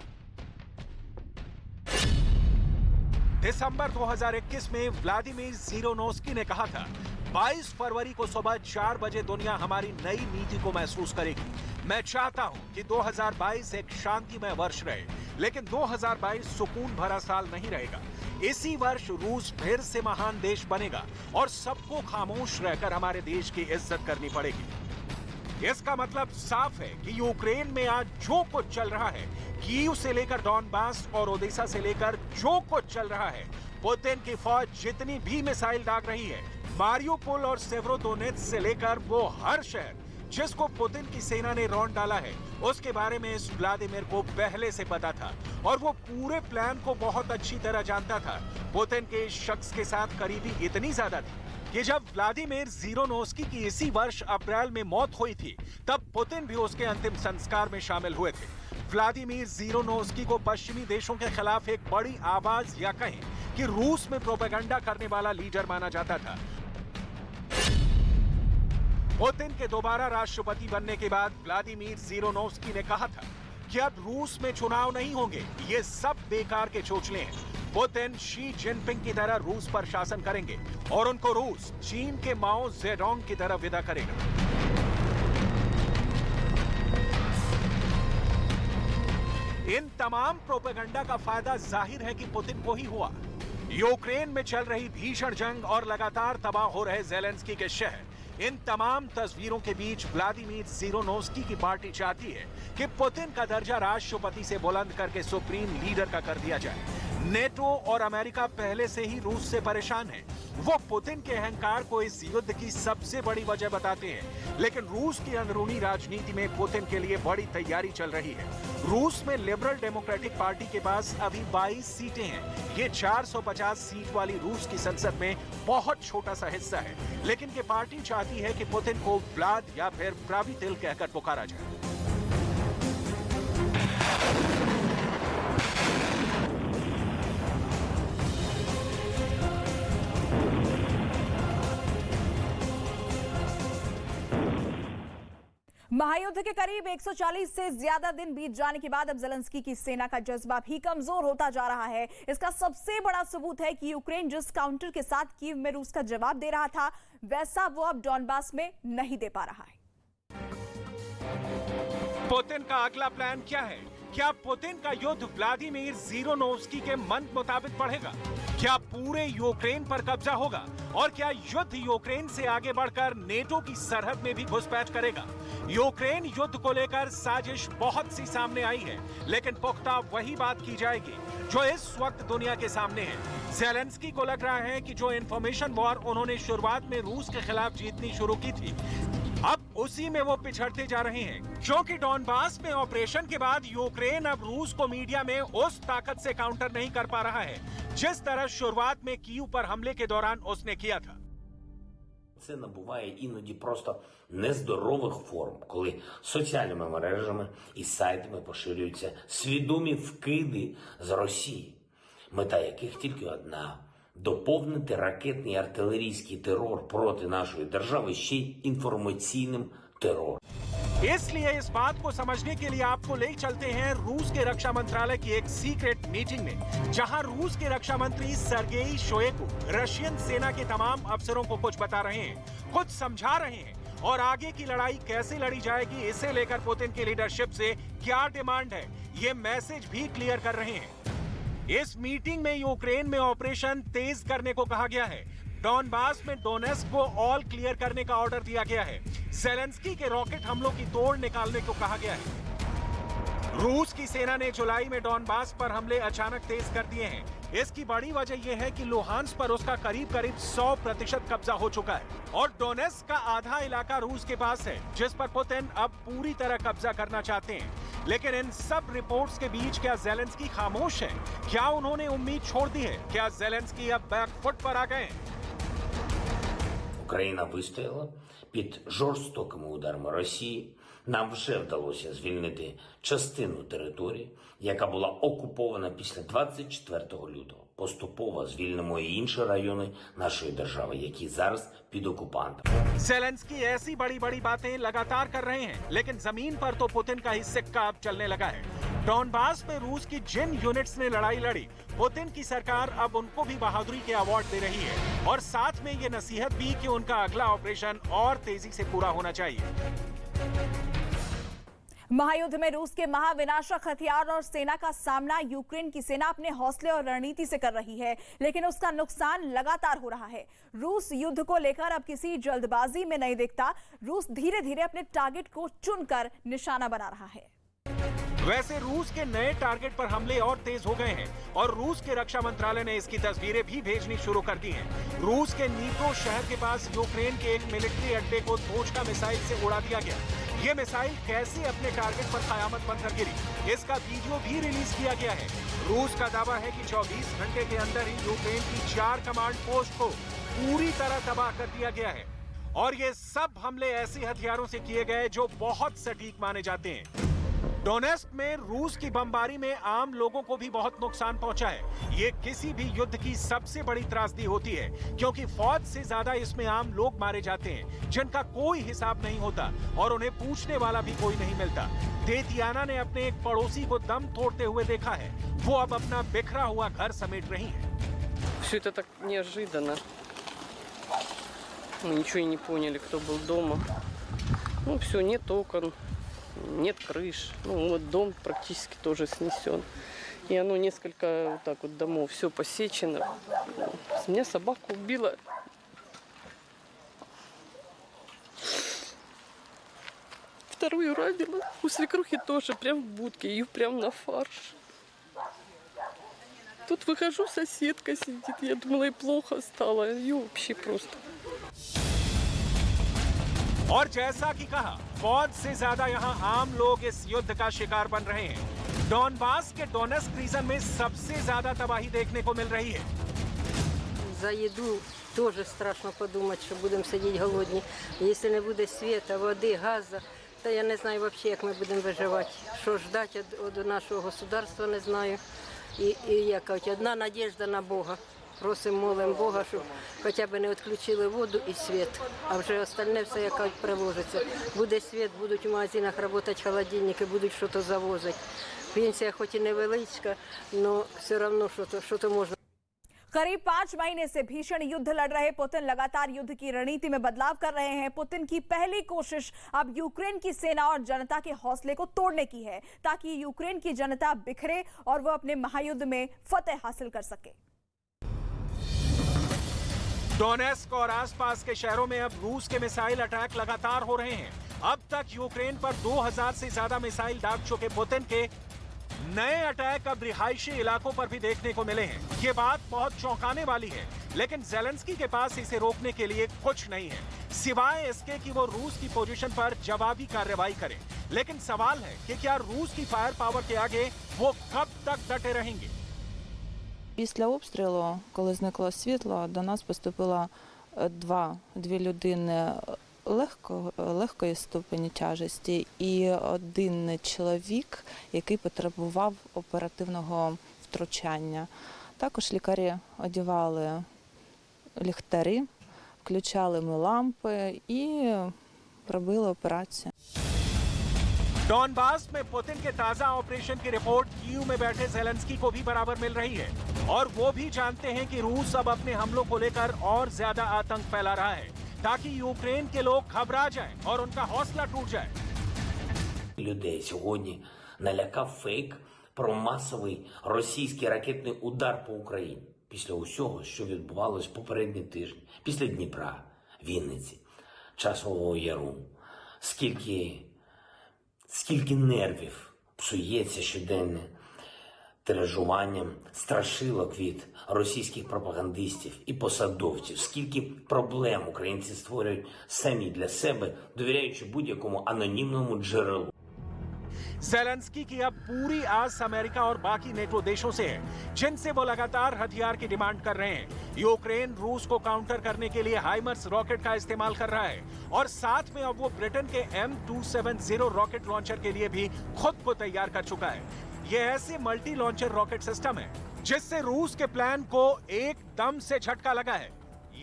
दिसंबर 2021 में व्लादिमीर ज़िरोनोव्स्की ने कहा था, 22 फरवरी को सुबह 4 बजे दुनिया हमारी नई नीति को महसूस करेगी। मैं चाहता हूं कि 2022 एक शांतिमय वर्ष रहे, लेकिन 2022 सुकून भरा साल नहीं रहेगा। इसी वर्ष रूस फिर से महान देश बनेगा और सबको खामोश रहकर हमारे देश की इज्जत करनी पड़ेगी। इसका मतलब साफ है कि यूक्रेन में आज जो कुछ चल रहा है, कीव से लेकर डॉनबास और ओडेसा से लेकर जो कुछ चल रहा है, पुतिन की फौज जितनी भी मिसाइल दाग रही है, मारियोपोल और सेवरोदोनेत्स्क से लेकर वो हर शहर जिसको पुतिन की सेना ने रौंद डाला है, उसके बारे में इस व्लादिमीर को पहले से पता था और वो पूरे प्लान को बहुत अच्छी तरह जानता था। पुतिन के इस शख्स के साथ करीबी इतनी ज्यादा थी कि जब व्लादिमीर ज़िरोनोस्की की इसी वर्ष अप्रैल में मौत हुई थी, तब पुतिन भी उसके अंतिम संस्कार में शामिल हुए थे। व्लादिमीर ज़िरोनोस्की को पश्चिमी देशों के खिलाफ एक बड़ी आवाज या कहें कि रूस में प्रोपेगेंडा करने वाला लीडर माना जाता था। पुतिन के दोबारा राष्ट्रपति बनने के बाद व्लादिमीर ज़िरोनोस्की ने कहा था कि अब रूस में चुनाव नहीं होंगे, ये सब बेकार के चोचले हैं। पुतिन शी जिनपिंग की तरह रूस पर शासन करेंगे और उनको रूस चीन के माओ जेडोंग की तरह विदा करेगा। इन तमाम प्रोपेगेंडा का फायदा जाहिर है कि पुतिन को ही हुआ। यूक्रेन में चल रही भीषण जंग और लगातार तबाह हो रहे ज़ेलेंस्की के शहर, इन तमाम तस्वीरों के बीच व्लादिमीर ज़िरोनोस्की की पार्टी चाहती है कि पुतिन का दर्जा राष्ट्रपति से बुलंद करके सुप्रीम लीडर का कर दिया जाए। नेटो और अमेरिका पहले से ही रूस से परेशान है। वो पुतिन के अहंकार को इस युद्ध की सबसे बड़ी वजह बताते हैं, लेकिन रूस की अंदरूनी राजनीति में पुतिन के लिए बड़ी तैयारी चल रही है। रूस में लिबरल डेमोक्रेटिक पार्टी के पास अभी 22 सीटें हैं। ये 450 सीट वाली रूस की संसद में बहुत छोटा सा हिस्सा है, लेकिन ये पार्टी चाहती है कि पुतिन को व्लाद या फिर प्रावितिल कहकर पुकारा जाए। महायुद्ध के करीब 140 से ज्यादा दिन बीत जाने के बाद अब ज़ेलेंस्की की सेना का जज्बा भी कमजोर होता जा रहा है। इसका सबसे बड़ा सबूत है कि यूक्रेन जिस काउंटर के साथ कीव में रूस का जवाब दे रहा था, वैसा वो अब डॉनबास में नहीं दे पा रहा है। पुतिन का अगला प्लान क्या है? क्या पुतिन का युद्ध व्लादिमीर ज़िरोनोस्की के मन मुताबिक बढ़ेगा? क्या पूरे यूक्रेन पर कब्जा होगा? और क्या युद्ध यूक्रेन से आगे बढ़कर नेटो की सरहद में भी घुसपैठ करेगा? यूक्रेन युद्ध को लेकर साजिश बहुत सी सामने आई है, लेकिन पुख्ता वही बात की जाएगी जो इस वक्त दुनिया के सामने है। ज़ेलेंस्की को लग रहा है कि जो इंफॉर्मेशन वॉर उन्होंने शुरुआत में रूस के खिलाफ जीतनी शुरू की थी, अब उसी में वो पिछड़ते जा रहे हैं, क्योंकि डॉनबास में ऑपरेशन के बाद यूक्रेन अब रूस को मीडिया में उस ताकत से काउंटर नहीं कर पा rहा है जिस तरह शुरुआत में कीव पर हमले के दौरान उसने किया था। Це набуває іноді просто нездорових форм, коли соціальними мережами і сайтами поширюються свідомі вкиди з Росії, мета яких тільки одна – доповнити ракетний і артилерійський терор проти нашої держави ще й інформаційним терором. इसलिए इस बात को समझने के लिए आपको ले चलते हैं रूस के रक्षा मंत्रालय की एक सीक्रेट मीटिंग में, जहां रूस के रक्षा मंत्री सर्गेई शोइगु रशियन सेना के तमाम अफसरों को कुछ बता रहे हैं, कुछ समझा रहे हैं और आगे की लड़ाई कैसे लड़ी जाएगी इसे लेकर पुतिन की लीडरशिप से क्या डिमांड है, ये मैसेज भी क्लियर कर रहे हैं। इस मीटिंग में यूक्रेन में ऑपरेशन तेज करने को कहा गया है। डॉनबास में डोनेस्क को ऑल क्लियर करने का ऑर्डर दिया गया है। ज़ेलेंस्की के रॉकेट हमलों की तोड़ निकालने को कहा गया है। रूस की सेना ने जुलाई में डॉनबास पर हमले अचानक तेज कर दिए हैं। इसकी बड़ी वजह यह है कि लुहांस्क पर उसका करीब 100% कब्जा हो चुका है और डोनेस्क का आधा इलाका रूस के पास है, जिस पर पुतिन अब पूरी तरह कब्जा करना चाहते हैं। लेकिन इन सब रिपोर्ट्स के बीच क्या ज़ेलेंस्की खामोश है? क्या उन्होंने उम्मीद छोड़ दी है? क्या ज़ेलेंस्की अब बैकफुट पर आ गए? Україна вистояла під жорстокими ударами Росії. Нам вже вдалося звільнити частину території, яка була окупована після 24 лютого. Поступово звільнимо і інші райони нашої держави, які зараз під окупантом. ज़ेलेंस्की ऐसी बड़ी बातें लगातार कर रहे हैं, लेकिन जमीन पर तो पुतिन का ही सिक्का अब चलने लगा है। डॉनबास में रूस की जिन यूनिट्स ने लड़ाई लड़ी, पुतिन की सरकार अब उनको भी बहादुरी के अवार्ड दे रही है और साथ में ये नसीहत भी कि उनका अगला ऑपरेशन और तेजी से पूरा होना चाहिए। महायुद्ध में रूस के महाविनाशक हथियार और सेना का सामना यूक्रेन की सेना अपने हौसले और रणनीति से कर रही है, लेकिन उसका नुकसान लगातार हो रहा है। रूस युद्ध को लेकर अब किसी जल्दबाजी में नहीं दिखता। रूस धीरे धीरे अपने टारगेट को चुनकर निशाना बना रहा है। वैसे रूस के नए टारगेट पर हमले और तेज हो गए हैं और रूस के रक्षा मंत्रालय ने इसकी तस्वीरें भी भेजनी शुरू कर दी हैं। रूस के नीप्रो शहर के पास यूक्रेन के एक मिलिट्री अड्डे को तोचका मिसाइल से उड़ा दिया गया। ये मिसाइल कैसे अपने टारगेट पर कयामत बनकर गिरी, इसका वीडियो भी रिलीज किया गया है। रूस का दावा है कि 24 घंटे के अंदर ही यूक्रेन की 4 कमांड पोस्ट को पूरी तरह तबाह कर दिया गया है और ये सब हमले ऐसे हथियारों से किए गए जो बहुत सटीक माने जाते हैं। डोनेस्क में रूस की बमबारी में आम लोगों को भी बहुत नुकसान पहुंचा है। ये किसी भी युद्ध की सबसे बड़ी त्रासदी होती है क्योंकि फौज से ज्यादा इसमें आम लोग मारे जाते हैं जिनका कोई हिसाब नहीं होता और उन्हें पूछने वाला भी कोई नहीं मिलता। तेतियाना ने अपने एक पड़ोसी को दम तोड़ते हुए देखा है। वो अब अपना बिखरा हुआ घर समेट रही है। Все это так неожиданно. Мы ничего и не поняли, кто был дома. Ну все, нет окон. Нет крыш. Ну вот дом практически тоже снесен. И оно несколько вот так вот домов, все посечено. Меня собака убила. Вторую ранила. У свекрухи тоже прям в будке. Ее прям на фарш. Тут выхожу, соседка сидит. Я думала, ей плохо стало. Ее вообще просто. और जैसा कि कहा, फौज से ज्यादा यहाँ आम लोग इस युद्ध का शिकार बन रहे हैं। डॉनबास के डोनेस्क रीजन में सबसे ज्यादा तबाही देखने को मिल रही है। За еду тоже страшно подумать, що будемо сидіти голодні. Якщо не буде світу, води, газу, то я не знаю взагалі, як ми будемо виживати. Що ждати від нашого государства, не знаю. І як кажуть, одна надіжда на Бога. Просимо, молимо Бога, щоб хоча б не відключили воду і світ, а вже остальне все, як кажуть, приложиться. Буде світ, будуть у магазинах працювати холодильники, будуть щось завозити. Пенсія хоч і невеличка, але все одно щось можна. करीब 5 महीने से भीषण युद्ध लड़ रहे पुतिन लगातार युद्ध की रणनीति में बदलाव कर रहे हैं। पुतिन की पहली कोशिश अब यूक्रेन की सेना और जनता के हौसले को तोड़ने की है ताकि यूक्रेन की जनता बिखरे और वो अपने महायुद्ध में फतेह हासिल कर सके। डोनेस्क और आसपास के शहरों में अब रूस के मिसाइल अटैक लगातार हो रहे हैं। अब तक यूक्रेन पर 2000 से ज्यादा मिसाइल दाग चुके पुतिन के नए अटैक अब रिहायशी इलाकों पर भी देखने को मिले हैं। ये बात बहुत चौंकाने वाली है, लेकिन ज़ेलेंस्की के पास इसे रोकने के लिए कुछ नहीं है सिवाय इसके कि वो रूस की पोजीशन पर जवाबी कार्रवाई करे। लेकिन सवाल है कि क्या रूस की फायर पावर के आगे वो कब तक डटे रहेंगे। Після обстрілу, коли зникло світло, до нас поступило дві людини легкої ступені тяжесті і один чоловік, який потребував оперативного втручання. Також лікарі одягали ліхтарі, включали ми лампи і робили операцію. डॉनबास में पुतिन के ताजा ऑपरेशन की रिपोर्ट कीव में बैठे ज़ेलेंस्की को भी बराबर मिल रही है और वो भी जानते हैं कि रूस अब अपने हमलों को लेकर और ज्यादा आतंक फैला रहा है ताकि यूक्रेन के लोग घबरा जाएं और उनका हौसला टूट जाए। Людей сьогодні налякав фейк про масовий російський ракетний удар по Україні. Після усього, що відбувалось попередні тижні, після Дніпра, Вінниці, Часового Яру, скільки нервів псується щоденне тиражуванням страшилок від російських пропагандистів і посадовців, скільки проблем українці створюють самі для себе, довіряючи будь-якому анонімному джерелу. ज़ेलेंस्की की अब पूरी आस अमेरिका और बाकी नेटो देशों से है, जिनसे वो लगातार हथियार की डिमांड कर रहे हैं। यूक्रेन रूस को काउंटर करने के लिए हाइमर्स रॉकेट का इस्तेमाल कर रहा है और साथ में अब वो ब्रिटेन के M270 रॉकेट लॉन्चर के लिए भी खुद को तैयार कर चुका है। ये ऐसे मल्टी लॉन्चर रॉकेट सिस्टम है जिससे रूस के प्लान को एकदम से झटका लगा है।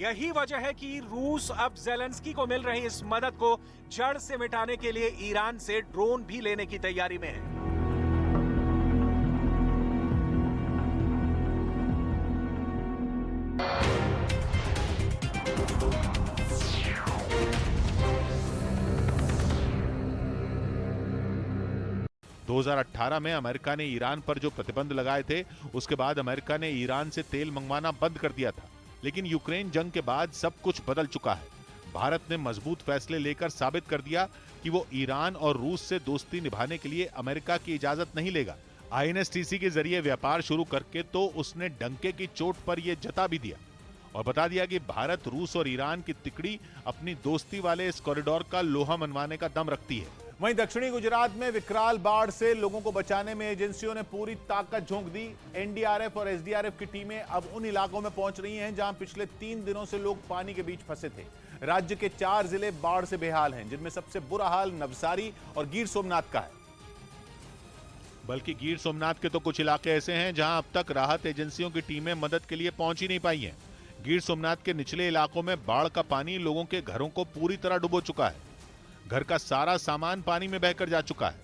यही वजह है कि रूस अब ज़ेलेंस्की को मिल रही इस मदद को जड़ से मिटाने के लिए ईरान से ड्रोन भी लेने की तैयारी में है। दो 2018 में अमेरिका ने ईरान पर जो प्रतिबंध लगाए थे, उसके बाद अमेरिका ने ईरान से तेल मंगवाना बंद कर दिया था। लेकिन यूक्रेन जंग के बाद सब कुछ बदल चुका है। भारत ने मजबूत फैसले लेकर साबित कर दिया कि वो ईरान और रूस से दोस्ती निभाने के लिए अमेरिका की इजाजत नहीं लेगा। INSTC के जरिए व्यापार शुरू करके तो उसने डंके की चोट पर यह जता भी दिया और बता दिया कि भारत, रूस और ईरान की तिकड़ी अपनी दोस्ती वाले इस कॉरिडोर का लोहा मनवाने का दम रखती है। वहीं दक्षिणी गुजरात में विकराल बाढ़ से लोगों को बचाने में एजेंसियों ने पूरी ताकत झोंक दी। NDRF और SDRF की टीमें अब उन इलाकों में पहुंच रही हैं जहां पिछले 3 दिनों से लोग पानी के बीच फंसे थे। राज्य के 4 जिले बाढ़ से बेहाल हैं, जिनमें सबसे बुरा हाल नवसारी और गिर सोमनाथ का है। बल्कि गिर सोमनाथ के तो कुछ इलाके ऐसे हैं जहां अब तक राहत एजेंसियों की टीमें मदद के लिए पहुंच ही नहीं पाई हैं। गिर सोमनाथ के निचले इलाकों में बाढ़ का पानी लोगों के घरों को पूरी तरह डुबो चुका है। घर का सारा सामान पानी में बहकर जा चुका है।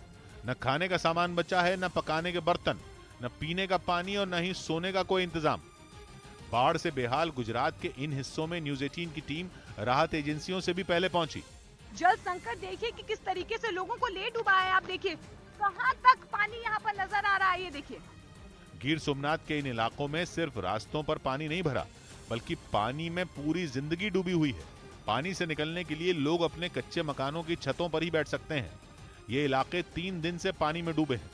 न खाने का सामान बचा है, न पकाने के बर्तन, न पीने का पानी और न ही सोने का कोई इंतजाम। बाढ़ से बेहाल गुजरात के इन हिस्सों में न्यूज 18 की टीम राहत एजेंसियों से भी पहले पहुंची। जल संकट देखिए कि किस तरीके से लोगों को ले डूबा है। आप देखिए कहां तक पानी यहाँ पर नजर आ रहा है। ये देखिए गिर सोमनाथ के इन इलाकों में सिर्फ रास्तों पर पानी नहीं भरा, बल्कि पानी में पूरी जिंदगी डूबी हुई है। पानी से निकलने के लिए लोग अपने कच्चे मकानों की छतों पर ही बैठ सकते हैं। ये इलाके 3 दिन से पानी में डूबे हैं।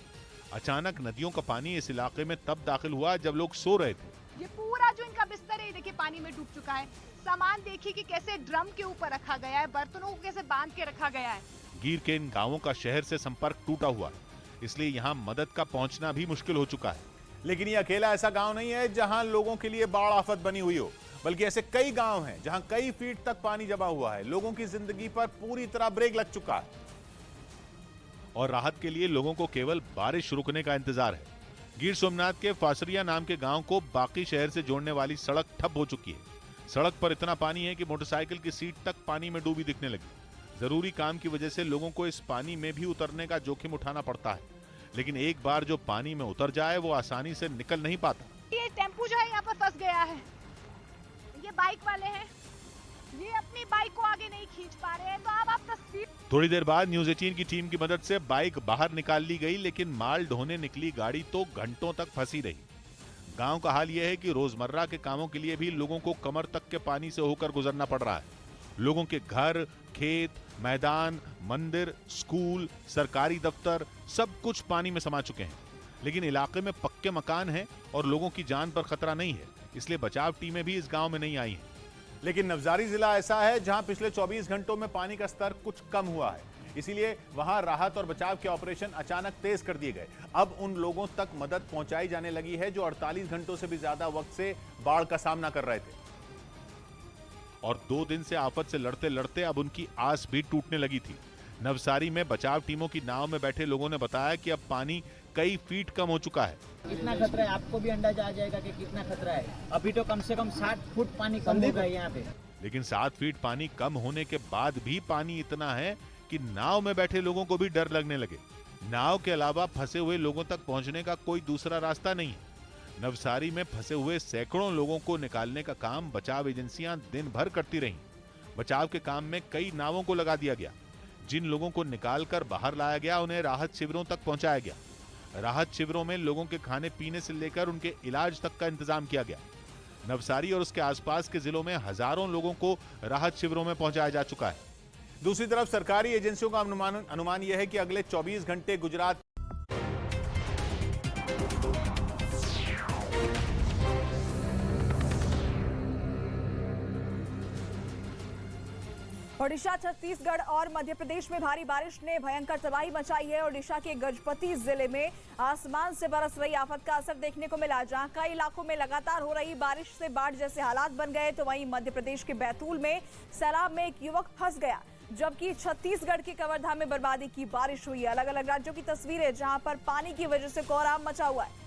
अचानक नदियों का पानी इस इलाके में तब दाखिल हुआ जब लोग सो रहे थे। ये पूरा जो इनका बिस्तर है देखिए पानी में डूब चुका है। सामान देखिए कि कैसे ड्रम के ऊपर रखा गया है, बर्तनों को कैसे बांध के रखा गया है। गिर के इन गांवों का शहर से संपर्क टूटा हुआ है, इसलिए यहाँ मदद का पहुंचना भी मुश्किल हो चुका है। लेकिन ये अकेला ऐसा गांव नहीं है जहां लोगों के लिए बाढ़ आफत बनी हुई हो, बल्कि ऐसे कई गांव हैं जहां कई फीट तक पानी जमा हुआ है। लोगों की जिंदगी पर पूरी तरह ब्रेक लग चुका है और राहत के लिए लोगों को केवल बारिश रुकने का इंतजार है। गिर सोमनाथ के फासरिया नाम के गांव को बाकी शहर से जोड़ने वाली सड़क ठप हो चुकी है। सड़क पर इतना पानी है कि मोटरसाइकिल की सीट तक पानी में डूबी दिखने लगी। जरूरी काम की वजह से लोगों को इस पानी में भी उतरने का जोखिम उठाना पड़ता है, लेकिन एक बार जो पानी में उतर जाए वो आसानी से निकल नहीं पाता। ये टेम्पू जो है यहाँ पर फंस गया है। ये बाइक वाले हैं, ये अपनी बाइक को आगे नहीं खींच पा रहे हैं। तो अब आप तस्वीर। थोड़ी देर बाद न्यूज 18 की टीम की मदद से बाइक बाहर निकाल ली गई, लेकिन माल ढोने निकली गाड़ी तो घंटों तक फंसी रही। गांव का हाल यह है कि रोजमर्रा के कामों के लिए भी लोगों को कमर तक के पानी से होकर गुजरना पड़ रहा है। लोगों के घर, खेत, मैदान, मंदिर, स्कूल, सरकारी दफ्तर सब कुछ पानी में समा चुके हैं। लेकिन इलाके में पक्के मकान हैं और लोगों की जान पर खतरा नहीं है, इसलिए बचाव टीमें भी इस गांव में नहीं आई हैं। लेकिन नवसारी जिला ऐसा है जहां पिछले 24 घंटों में पानी का स्तर कुछ कम हुआ है, इसीलिए वहां राहत और बचाव के ऑपरेशन अचानक तेज कर दिए गए। अब उन लोगों तक मदद पहुंचाई जाने लगी है जो 48 घंटों से भी ज्यादा वक्त से बाढ़ का सामना कर रहे थे और 2 दिन से आफत से लड़ते लड़ते अब उनकी आस भी टूटने लगी थी। नवसारी में बचाव टीमों की नाव में बैठे लोगों ने बताया कि अब पानी कई फीट कम हो चुका है। कितना खतरा है आपको भी अंदाजा आ जाएगा कि कितना खतरा है। अभी तो कम से कम 60 फुट पानी कम हो गया यहाँ पे। लेकिन 7 फीट पानी कम होने के बाद भी पानी इतना है कि नाव में बैठे लोगों को भी डर लगने लगे। नाव के अलावा फंसे हुए लोगों तक पहुंचने का कोई दूसरा रास्ता नहीं है। नवसारी में फंसे हुए सैकड़ों लोगों को निकालने का काम बचाव एजेंसियां दिन भर करती रहीं। बचाव के काम में कई नावों को लगा दिया गया। जिन लोगों को निकालकर बाहर लाया गया उन्हें राहत शिविरों तक पहुंचाया गया। राहत शिविरों में लोगों के खाने पीने से लेकर उनके इलाज तक का इंतजाम किया गया। नवसारी और उसके आसपास के जिलों में हजारों लोगों को राहत शिविरों में पहुंचाया जा चुका है। दूसरी तरफ सरकारी एजेंसियों का अनुमान यह है कि अगले 24 घंटे गुजरात ओडिशा, छत्तीसगढ़ और मध्य प्रदेश में भारी बारिश ने भयंकर तबाही मचाई है। ओडिशा के गजपति जिले में आसमान से बरस रही आफत का असर देखने को मिला, जहां कई इलाकों में लगातार हो रही बारिश से बाढ़ जैसे हालात बन गए। तो वहीं मध्य प्रदेश के बैतूल में सैलाब में एक युवक फंस गया, जबकि छत्तीसगढ़ के कवर्धा में बर्बादी की बारिश हुई। अलग अलग राज्यों की तस्वीरें जहां पर पानी की वजह से कोहराम मचा हुआ है।